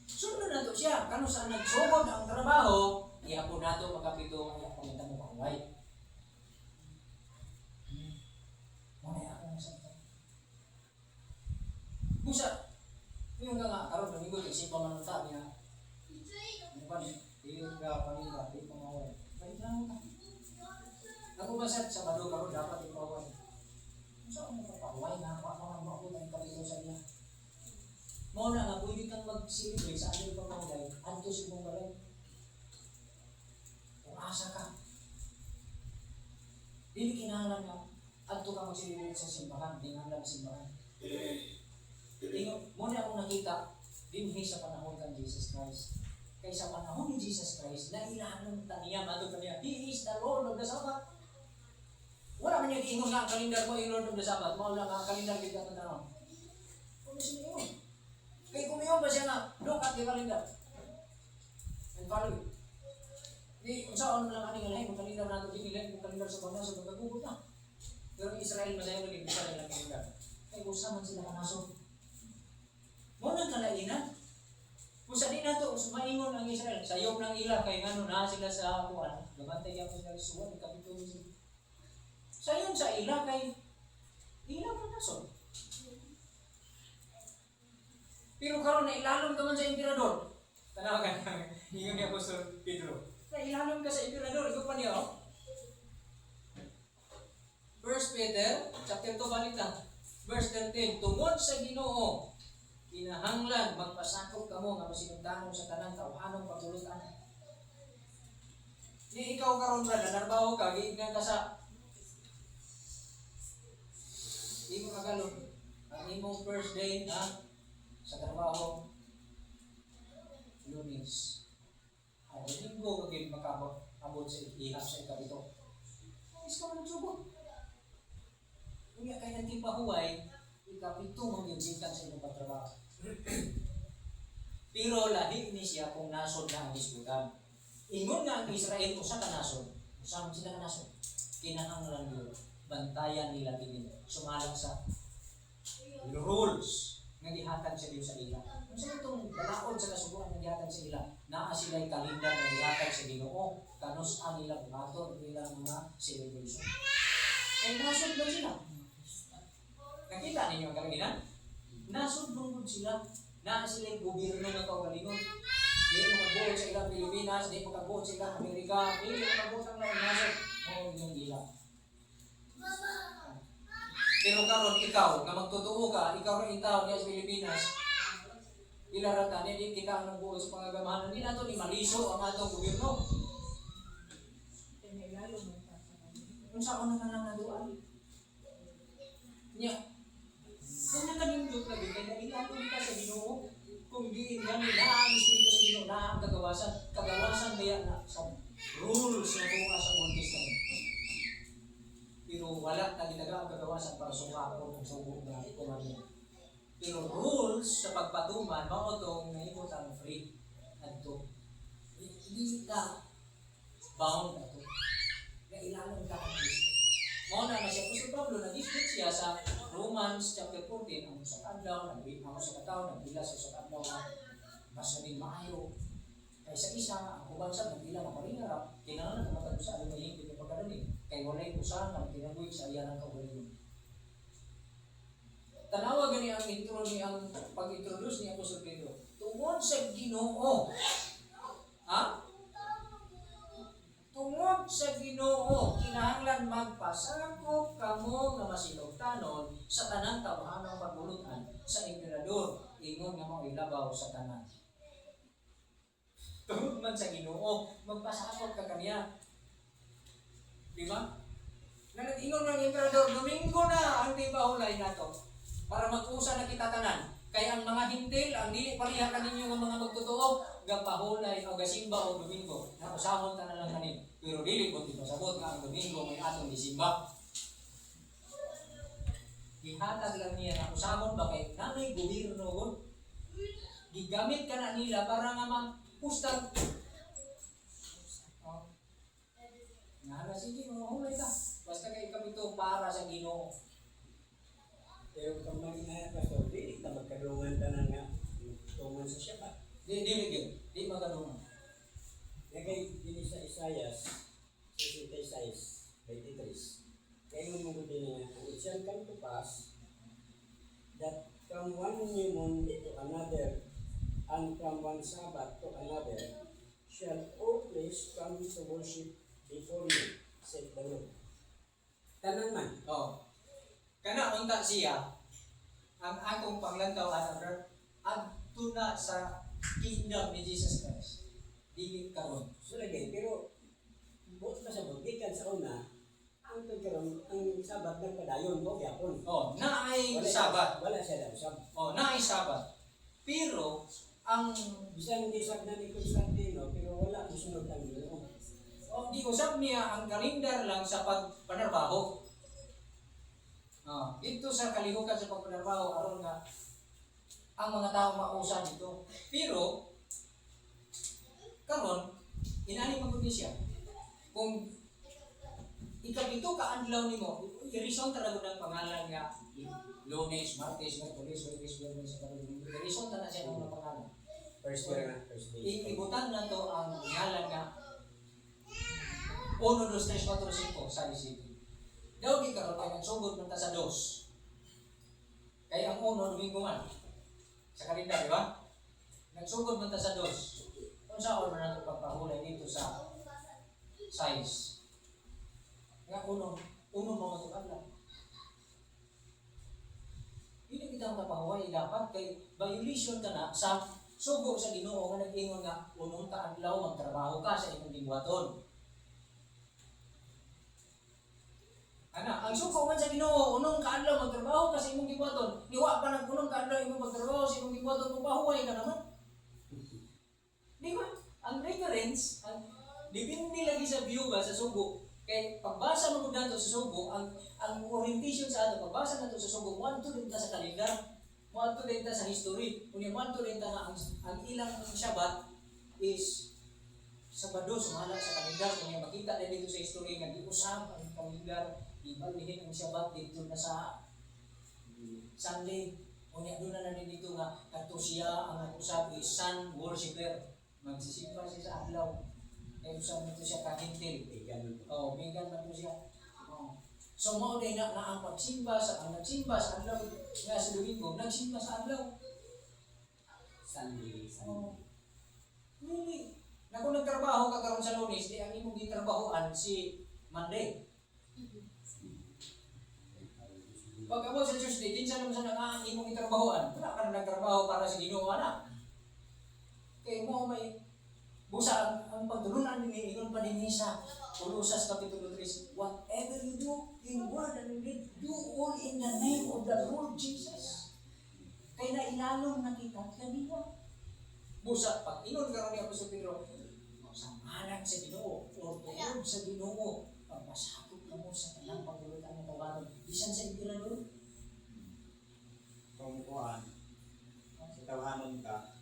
sunod na to siya. Kano saan nagsugod ang trabaho, ihapon na to magkapito ang ihapon na mo kahuay. Mamaya ako na sa ito. Busa, yung nga karoon, namigot, isipan man ta niya. Ano pa niya? Iyong ka, panila, di pangaway. Balik lang ka. Ako ba sa Sabado karoon, dapat ipaway. Saan mo kapahuay na? Ako na kapito sa niya. Mao na nga, pwede kang mag-celebrate sa ating pamangay, anto si mong balay. Kung asa ka, dili kinahanglan nga, anto ka mag-celebrate sa simbahan, di nga lang simbahan. Muna akong nakita, dinhi sa panahon kan Jesus Christ. Kaya sa panahon ni Jesus Christ, nailanong taniya, matod kaniya, He is the Lord of the Sabbath. Wala man niya giingon nga ang kalendar ko, Lord of the Sabbath, mao lang ang kalendar kita ng tanong. Kung sino yun? Kaya kumiyon ba siya nga, look at the calendar and follow it. Di, kung saan lang aning alahin, kung kalendar natin dinilan, kung kalendar sa pagnaso, magkagugot na. Pero Israel masayo naging bisa nilang kalendar. Kaya kung saan man sila kanaso. Mo nang kalainan. Kung sa din nato, maingon ang Israel, sayop ng ila, kaya nga na sila sa kuwan, gabantay ako sa Suwan, kapitulo sila. Sayon sa ila, kay ila kanaso. Pero karon na ilalom ka man sa emperador. Tanaw ka na, ingon ni Apostol Pedro. Na ilalom ka sa emperador, ikaw pa niya, oh. 1 Peter, chapter 2, balita. Verse 13, tungod sa Ginoo, kinahanglan magpasakop kamo nga masinugdanon sa tanang tawhanong pagulutan Ni ikaw karon ra nanarbaho ka giignan ka sa di mo magalon. Ang imong first day na sa trabaho Lunes. Ay, linggo ka gid makabot abot sa ihap sa ikabito. Is ka man subok. Unya kay nang tipahuway, ikapito man yung gikan sa imong pagtrabaho. Pero lahi ni siya kung nasod na ang isbutan. Ingon nga ang Israel usa ka nasod. Usa man sila ka nasod. Kinahanglan nila bantayan nila kini. Sumalang sa rules nga gihatag sa Dios sa ila. Unsa itong balaod sa kasuguran nga gihatag sa ila? Naa sila'y kalendar nga gihatag sa Ginoo. Kanus-an nila buhaton ilang mga celebration. Eh nasod ba sila? Nakita ninyo ang kalingan? Nasod lungkod sila. Naa sila'y gobyerno nga kaugalingon. Di mo kabuot sa ilang Pilipinas, di mo kabuot sa ilang Amerika, di mo kabuot ang lain nasod. Mao yung ila. Pero karon ikaw nga magtotoo ka, ikaw rin tao diya sa Pilipinas. Ilaratan ni kita ang nagbuo sa pangagamahanan ni nato ni maliso ang atong gobyerno. Unsa ko na lang naduan? Nya. Kung nakanindot lagi kay nagilalo ka sa Ginoo, kung diin gani na ang espiritu sa Ginoo na ang kagawasan diya na sa rules na tuwa sa Old Testament. Pero wala na ginaga ang kagawasan para sumako ng sugo na kumanya. Pero rules sa pagpatuman, mao itong naimot ang free. Adto. Hindi ka bound na ito. Kailangan ka ang Kristo. Mao na siya Apostol Pablo, nag-isbit siya sa Romans chapter 14, ang sa kadlaw, ang sa kataw, nagila sa kadlaw na mas naging maayo. Kaysa isa, ang kubansa, nagila na paringarap, kinahanglan na matag sa alam na hingpit na pagkadaling. Kay walay usahan ang kinabuhi sa iyan ng kaugalingon. Tanawa gani ang intro ni ang pag-introduce ni Apostol Pedro. Tungod sa Ginoo. Ha? Tungod sa Ginoo, kinahanglan magpasakop kamo nga masinugtanon sa tanang tawhanang pagbulutan sa emperador ingon nga mao ilabaw sa tanan. Tungod man sa Ginoo, magpasakop ka kaniya. Di ba? Nag-ingon ng emperador, Domingo na ang timbahulay nato para mag-usa na kita tanan. Kaya ang mga hintil, ang dili paliha kaninyo ng mga magtotoo, gapahulay o gasimba o Domingo. Nakusahon ta na lang kanin. Pero dili ko di pasabot nga ang Domingo may atong gisimba. Ihatag lang niya na usahon ba kay nanay gobyerno gud. Gigamit ka na nila para nga mag-pustag. Nala sige mahulay ka. Basta kay kami to para sa Ginoo. Pero kung mag-inaya ka, so, di na magkadungan ka na nga, tungan sa siya ba? Di magadungan. Kaya din sa Isaias, 66, 23, kaya mo mo din nga, it shall come to pass that from one new moon to another, and from one Sabbath to another, shall all flesh come to worship before me, said the Lord. Tanan man. Oh. Kana unta siya ang akong panglantaw another adto na sa kingdom ni Jesus Christ. Dili karon. So lagi, pero buot pa sa gikan sa una, ang karon ang Sabat ng padayon mo gyapon. Oh, naay Wala Sabat. Wala siya daw Sabat. Oh, naay Sabat. Pero ang Bisan hindi sakna ni Constantino, pero wala mo sunod ang Ginoo. di usab niya ang kalendar lang sa pagpanarbaho. Dito sa kalihukan sa pagpanarbaho aron nga ang mga tao mausa dito. Pero karon inani magud siya. Kung ikapito ka adlaw nimo, i-reason talaga ng pangalan nga Lunes, Martes, Miyerkules, Huwebes, Biyernes, Sabado, Linggo. I-reason ta na siya ng mga pangalan. First year na, first day. Ibutan na to ang ngalan nga 1, 2, 3, 4, 5 sa isipin. Daw di karon kay nagsugod man ta sa 2. Kaya ang 1 Domingo man sa kalendar, di ba? Nagsugod man ta sa 2. Kung sa man nato pagpahulay dito sa size. Nga uno mo matukan lang. Hindi kita makapahuway dapat kay violation ka na sa sugo sa Ginoo nga nag-ingon nga unong ta adlaw magtrabaho ka sa imong gibuhaton. Ang suko man sa Ginoo, unong kaadlaw magtrabaho kasi imong gibuhaton. Niwa pa nag unong kaadlaw imong magtrabaho sa imong gibuhaton mo pahuway ka naman. Di ba? Ang reference, ang depende lagi sa view ba sa sugo. Kay pagbasa mo nato sa sugo, ang orientation sa ato pagbasa nato sa sugo, mo adto din ta sa kalendar. Mo adto din ta sa history. Unya mo adto din ta nga ang ilang Shabbat is Sabado sumala sa kalendar. Kung makita din dito sa history nga di usab ang kalendar, ibalhin ang Shabbat dito na sa Sunday. Unya doon na din dito nga kadto siya ang usab is sun worshipper. Magsisimba siya sa adlaw. Kaya usab nito siya kahintil. Oh, vegan na po siya. Oh. So mao day na ang pagsimba sa nagsimba sa adlaw nga sa Domingo, nagsimba sa adlaw. Sunday. Oh. Really? Na kung nagtrabaho ka karon sa Lunes, di ang imong gitrabahoan si Monday. Pag amo sa Tuesday, kinsa naman sa ang imong gitrabahoan? Wala ka na nagtrabaho para sa Ginoo ana. Kay mo may busa ang pagtulunan ni ingon pa din sa Colossus Kapitulo 3, whatever you do in word and in deed, do all in the name of the Lord Jesus. Kay na ilalong nakita kanila. Busa pag ingon karon ni Apostol Pedro, sa ngalan sa Ginoo, or tungod sa Ginoo, pagpasakop kamo sa tanang pagulutan ng tawanon. Bisan sa emperador, Kung kuhan, sa tawanon ka,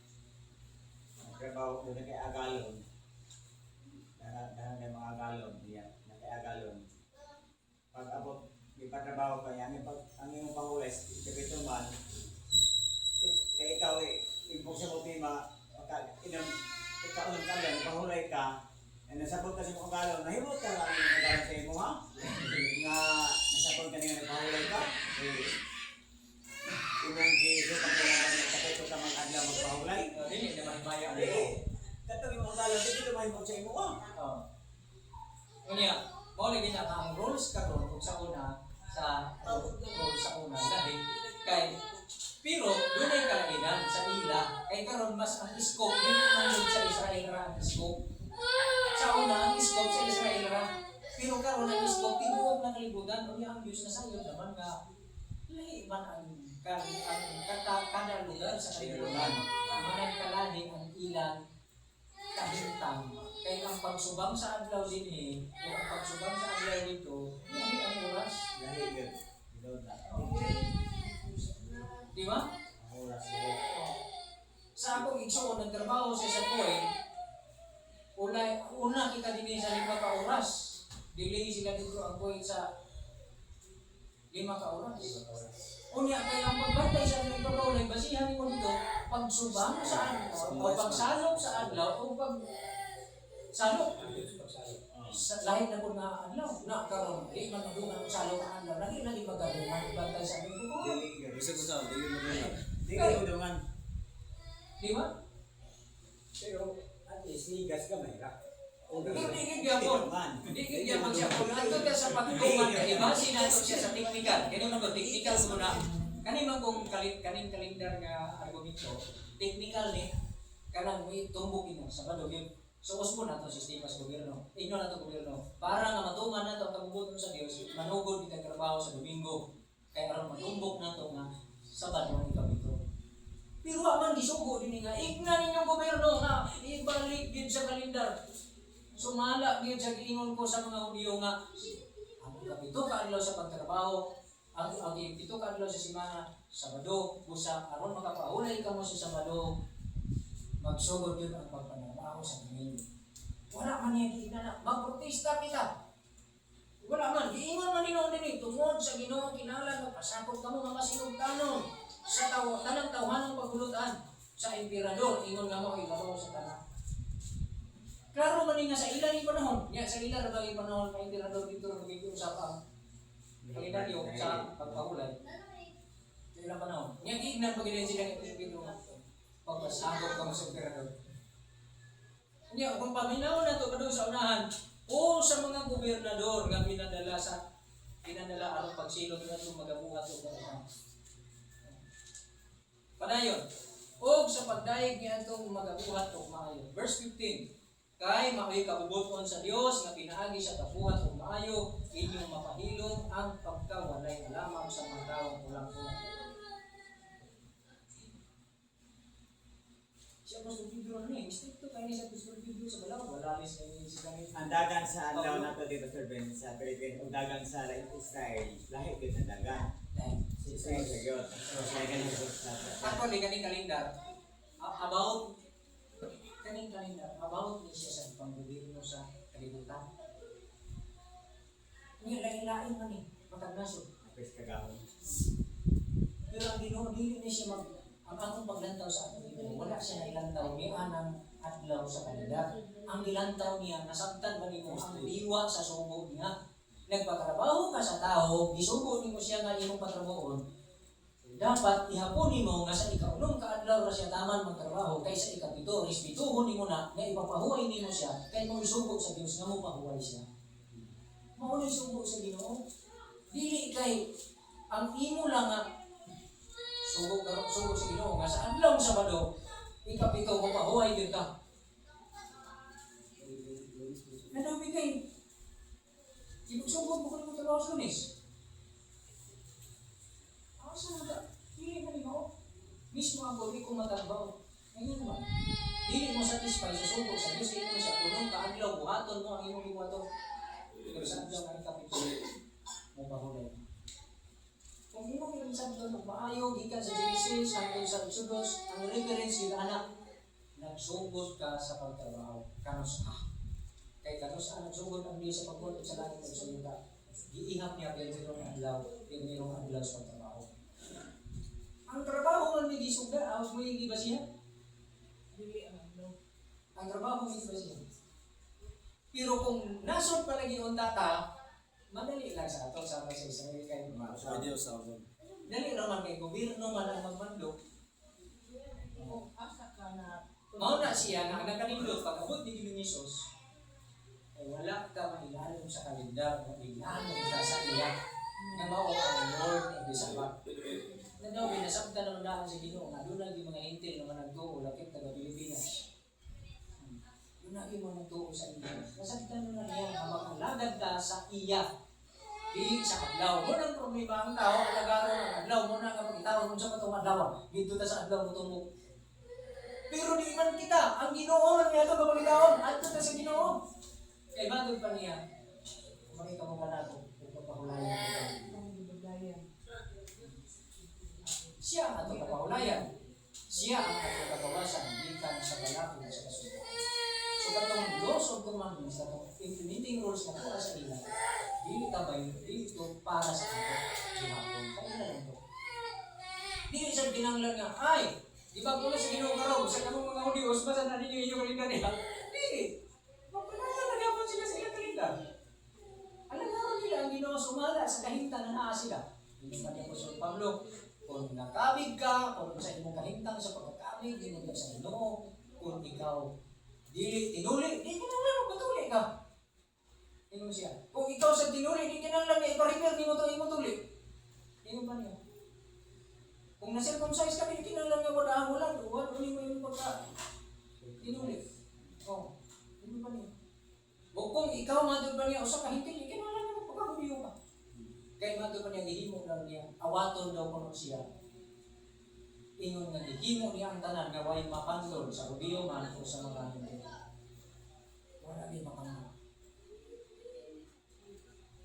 trabaho ko na kay Agalon. Dahil may mga Agalon, diyan, na kay Agalon. Pag abot, ipatrabaho ka yan, ang iyong pangulis, ikapito man, kaya ikaw, impog sa mutima, ikaw ka lang, pahulay ka, nasabot ka sa mga Agalon, nahimot ka lang ang Agalon sa imo, ha? Nga, nasabot ka niya nagpahulay ka, imong giso pag kapito ka mag-adlaw magpahulay. dili na mahimaya. Katong yung Agalon, dito mahimot sa imo, ha? Oh. Unya, mo lagi na ang rules karon kung sa una rules sa una lahi kay pero doon ay kalainan sa ila kay karon mas ang scope dili man yun sa Israel ra ang scope. Sa una ang scope sa Israel ra pero karon ang scope tibuok na kalibutan unya ang Dios na sayo naman nga lahi man ang kada lugar sa kalibutan manang kalahi ang ilang kahintang. Kaya ang pagsubang sa adlaw din o ang pagsubang sa adlaw dito, hindi ang oras. Lahi yun. Di ba? Ang oras yun. Sa akong igsoon, nagtrabaho sa isa ko una kita din sa 5 ka oras. Delay sila dito ang point sa 5 ka oras. Unya, kaya ang pagbantay sa adlaw ipapawalay, basihan mo dito, pagsubang sa adlaw, o pagsalok sa adlaw, o salok. Lahit na po na adlaw, na karon, di man madungan ang salok ang adlaw, lagi magdungan, bantay sa adlaw ko. Bisa ko sa, dili madungan. Dili madungan. Di ba? Pero at least ligas ka mayra. Hindi gyapon. Hindi gyapon siya. Kung ato ka sa pagtuman kay base nato siya sa technical. Kani man ko technical muna. Kani man kung kaning kalendar nga argumento, technical ni kanang may tumbok ino sa Sabado gyud. So usbo nato sistema sa gobyerno. Igno nato gobyerno para nga matuman nato ang kabubuton sa Dios, manugod kita trabaho sa Domingo. Kay aron matumbok nato nga Sabado ang ikabito. Pero man gisugo din nga igna ninyong gobyerno nga ibalik gyud sa kalendar. Sumala gyud sa giingon ko sa mga Hudyo nga ang kapito ka adlaw sa pagtrabaho, ang pito ka adlaw sa semana, Sabado, busa aron makapahulay ka mo sa Sabado, magsugod yun ang pagpananaw sa Domingo. Wala man niya giingana, magprotesta kita. Wala man, giingon man nino din tungod sa Ginoo kinahanglan magpasakop kamo nga masinugtanon sa tanang tawhanong pagulutan sa emperador ingon nga mo ibabaw sa tanang. Klaro man nga sa ilang panahon, nya sa ilang bagay panahon kay emperador dito nag-usap kalendaryo sa pagpahulay. Sa ilang panahon, nya giignan pagilin sila ng Pilipino nga pagpasakop kamo sa emperador. Nya kung paminaw na to kadto sa unahan, o sa mga gobernador nga pinadala aron pagsilot ngadto magabuhat og karon. Padayon, og sa pagdayeg niya itong magabuhat og maayo. Verse 15. Kay mao'y kabubuton sa Dios nga pinaagi sa kabuhat ug maayo inyong mapahilom ang pagkawalay alamang sa mga taong kulang-kulang. Si Apostol Pedro ano stricto kay ni sa Apostol Pedro sa balaw wala rin sa si kami. Ang dagan sa adlaw na to dito Sir Ben sa Philippines, ang dagan sa Israel, lahi gid ang dagan. Si Israel sa gyud. Kaya ganun sa Ako ni kaning kalendar about ni siya sa panggobyerno sa kalibutan. Nga lain-lain man ni matag nasod. apis kagahon. Pero ang Ginoo dili ni siya ang atong paglantaw sa atong Ginoo wala siya nailantaw ni anang adlaw sa kalendar. Ang gilantaw niya nasabtan ba nimo ang diwa sa sugo niya. Nagpatrabaho ka sa tao, gisugo nimo siya nga imong patrabahoon. Dapat ihapon nimo nga sa ika-unom ka adlaw ra siya taman magtrabaho kaysa ika-7 respetuhon nimo na nga ipapahuway nimo siya kay mo isugod sa Dios nga mo pahuway siya. Mao ni sugod sa Ginoo. Dili kay ang imo lang nga sugod sa Ginoo nga sa adlaw sa Sabado ika-7 mo pahuway gyud ka. Nadaw kay ibusugod mo kung trabaho sa Lunes. Asa na dili man mo mismo ang body ko matrabaho. Ngayon man. Dili mo satisfy sa sugo sa Dios kay mo sa punong kaadlaw buhaton mo ang imong gibuhaton. Pero sa adlaw nga kapitulo mo bahulay. Kung imo kay sabton mo maayo gikan sa Genesis hangtod sa Exodus ang reference yung anak nagsugod ka sa pagtrabaho. Kanos kay kanos nagsugod ang Dios sa pagbuhat sa langit ug sa lupa. Giingap niya pero mayroong adlaw sa pagtrabaho. Ang trabaho man may gisugda, awas mo yung iba siya? Dili ang adlaw. Ang trabaho may iba siya. Pero kung nasod pa lagi yung tata, madali lang sa ato, sama sa Israel kayo. Dali naman kay gobyerno man ang magmandok. Kung asa ka na Mao na siya na nakanindot pag-abot ni Ginoong Hesus. Ay wala ka mailalom sa kalendar, mailalom ka sa iya. Nga mao ang Lord of the Sabbath. Na daw binasabta naman daan sa Ginoo nga doon lagi mga hintil naman nagtuo lakip taga Pilipinas. Doon lagi mga nagtuo sa iya. Nasabta naman niya nga makalagad ka sa iya. Di sa adlaw. Mo nang problema ang tao, alagaro ng adlaw. Mo na kapag itawag mo sa patong adlaw. Dito ta sa adlaw mo tumok. Pero di man kita, ang Ginoo man niya ito kapag itawag. Adto ta sa Ginoo. Kay matod pa niya. Makita mo ba nato? Pagpapahulayan ito. ang gibudayan. Siya ang atong kapahulayan. Siya ang atong kabawasan gikan sa balakid sa kasuko. So katong laws of commandments na itong implementing rules na para sa ila, dili tabay, dili ito para sa ato. Gihapon. Kaya na lang ito. Dili siya kinanglan nga, ay, di ba kung sa Ginoo karon sa kanong mga Hudios, basta na ninyo inyong kalendar nila? Dili. Magpapalala na gapon sila sa ilang kalendar. Alam nga nila ang Ginoo sumala sa kahimtan na naa sila. Hindi pa niya po sa Pablo. Kung nakabig ka, kung sa imong kahintang sa pagkakabig, ginugab sa Ginoo, kung ikaw dili tinuli, di kinahanglan mo patuli ka. Ingon siya. Kung ikaw sa tinuli, di kinahanglan nga ipa-repair nimo to imong tuli. Ingon pa niya. Kung na-circumcise ka, di kinahanglan nga wala lang, wala uli mo yung pagka tinuli. Oh, ingon pa niya. O kung ikaw matod pa niya, usa ka hintil, di kinahanglan nga magpagkahudiyo ka. Kaya matod pa niya, gihimo lang niya, awaton daw ko siya. Ingon nga, gihimo niya ang tanan nga way mapandol sa Hudiyo man o sa mga hindi. Wala din mapandol.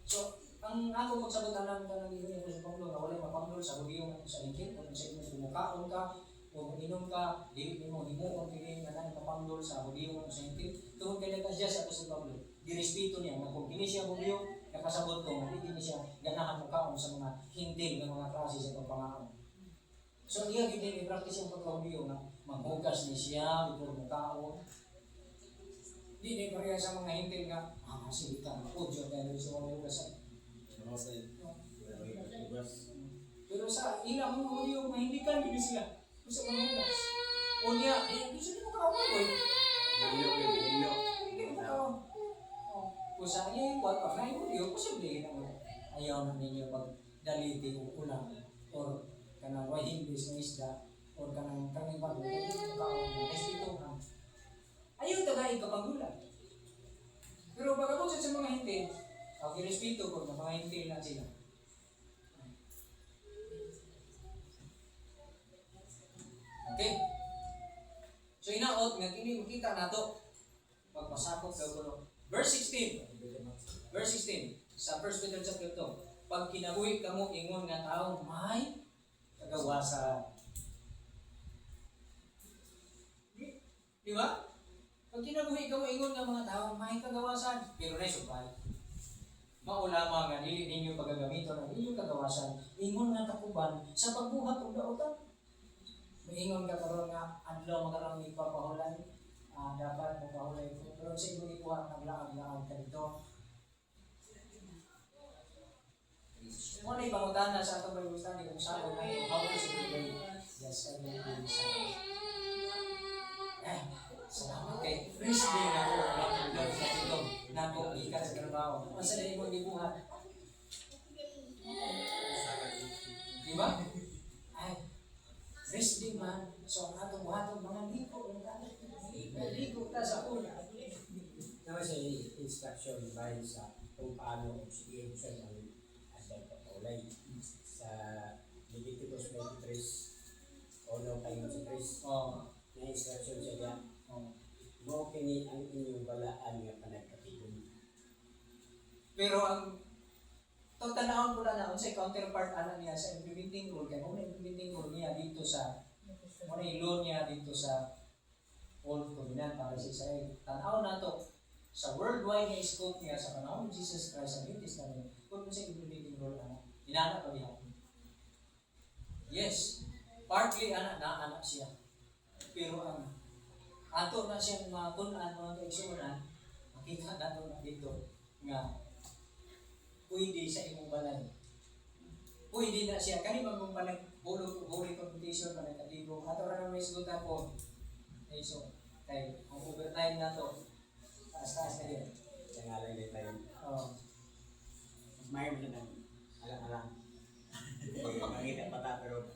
So, ang ako magsabutan lang ka ng iyon ko sa Pablo nga wala mapandol sa Hudiyo man sa hindi. Kung sa inyo kumukaon ka, o inom ka, di mo himuon kini nga nang mapandol sa Hudiyo man sa hindi. Tungod kay nagkasya sa Apostol Pablo, direspeto niya nga kung kini siya Hudiyo, nakasabot ko nga hindi siya ganahan mukaon sa mga hindi ng mga klase sa pagpangaon. So iya gid ni practice ang pagkahudiyo nga maghugas ni siya before mukaon. Di ni pareha sa mga hintil nga sige ka magudyo dahil sa mga hugas. Pero sa ilang mga hudiyo mahindikan gid sila sa mga hugas. Unya di sila mukaon boy. Hindi mukaon. Kung sa iya yung buhat pag na yung hudiyo, posible na ayaw na ninyo pagdaliti o ulang or kanang way English na isda or kanang bago hindi mo kaon respeto ha ayaw tagay kapagulan. Pero pagkabot sa mga hindi, ang irespeto ko na mga hindi na sila. Okay. So inaot nga kini makita nato pagpasakop daw kuno. Verse 16. Verse 16 sa 1 Peter chapter 2. Pag kinabuhi kamo ingon nga tawo may kagawasan. Di ba? Pag kinabuhi kamo ingon nga mga tawo may kagawasan, pero nay subay. Mao lamang nga dili ninyo pagagamiton ang inyong kagawasan, ingon nga takuban sa pagbuhat og daotan. Maingon ka karon nga adlaw magkaroon ni papahulay, dapat magpahulay ko. Pero sa imong ibuhat naglaag-laag ka dito. Mo na ipangutana sa atong Bible study kung saan na ito, how to celebrate the 7 days. Salamat kay Praise Day na ako. Lord sa ito, na ako ikat sa trabaho. Ang sa imong ibuhat. Diba? Ay, rest day man. So, ang atong buhaton mga ligo ta sa una. Naman siya instruction bahay sa kung paano i-observe ang asal pagpaulay. Sa Leviticus 23, Olaw kayo sa Chris, na instruction siya niya, mo kini ang inyong balaan nga panagkatigon. Pero ang tanawon ko na sa counterpart ana niya sa implementing rule kay mo implementing rule niya dito sa mo law niya dito sa Old Covenant para sa Israel. Tanaw nato sa worldwide na scope niya sa panahon ni Jesus Christ sa New Testament kung sa implementing rule ana inana pa diha. Yes, partly anak siya. Pero ang ato na siya matun-an mga kaigsuonan, makita nato na dito nga pwede sa imong balay. Pwede na siya kani man mong balay bulog competition man katigo. Ato ra na may sugutan po. Okay, so kay ang overtime na to taas na din. Sa ngalan ni tayo. Oh. May mo na alang-alang. Mangita pa ta pero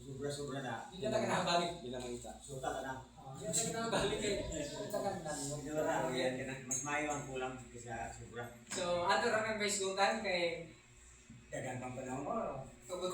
sobra-sobra na. Hindi na kinabalik. Bilang mangita. Suta ka na. Hindi na kinabalik eh. Ito kan Hindi na yan ka na. Mas mayo ang kulang kaysa sobra. So ato ra na may sugutan kay Dagang pang panahon. tugod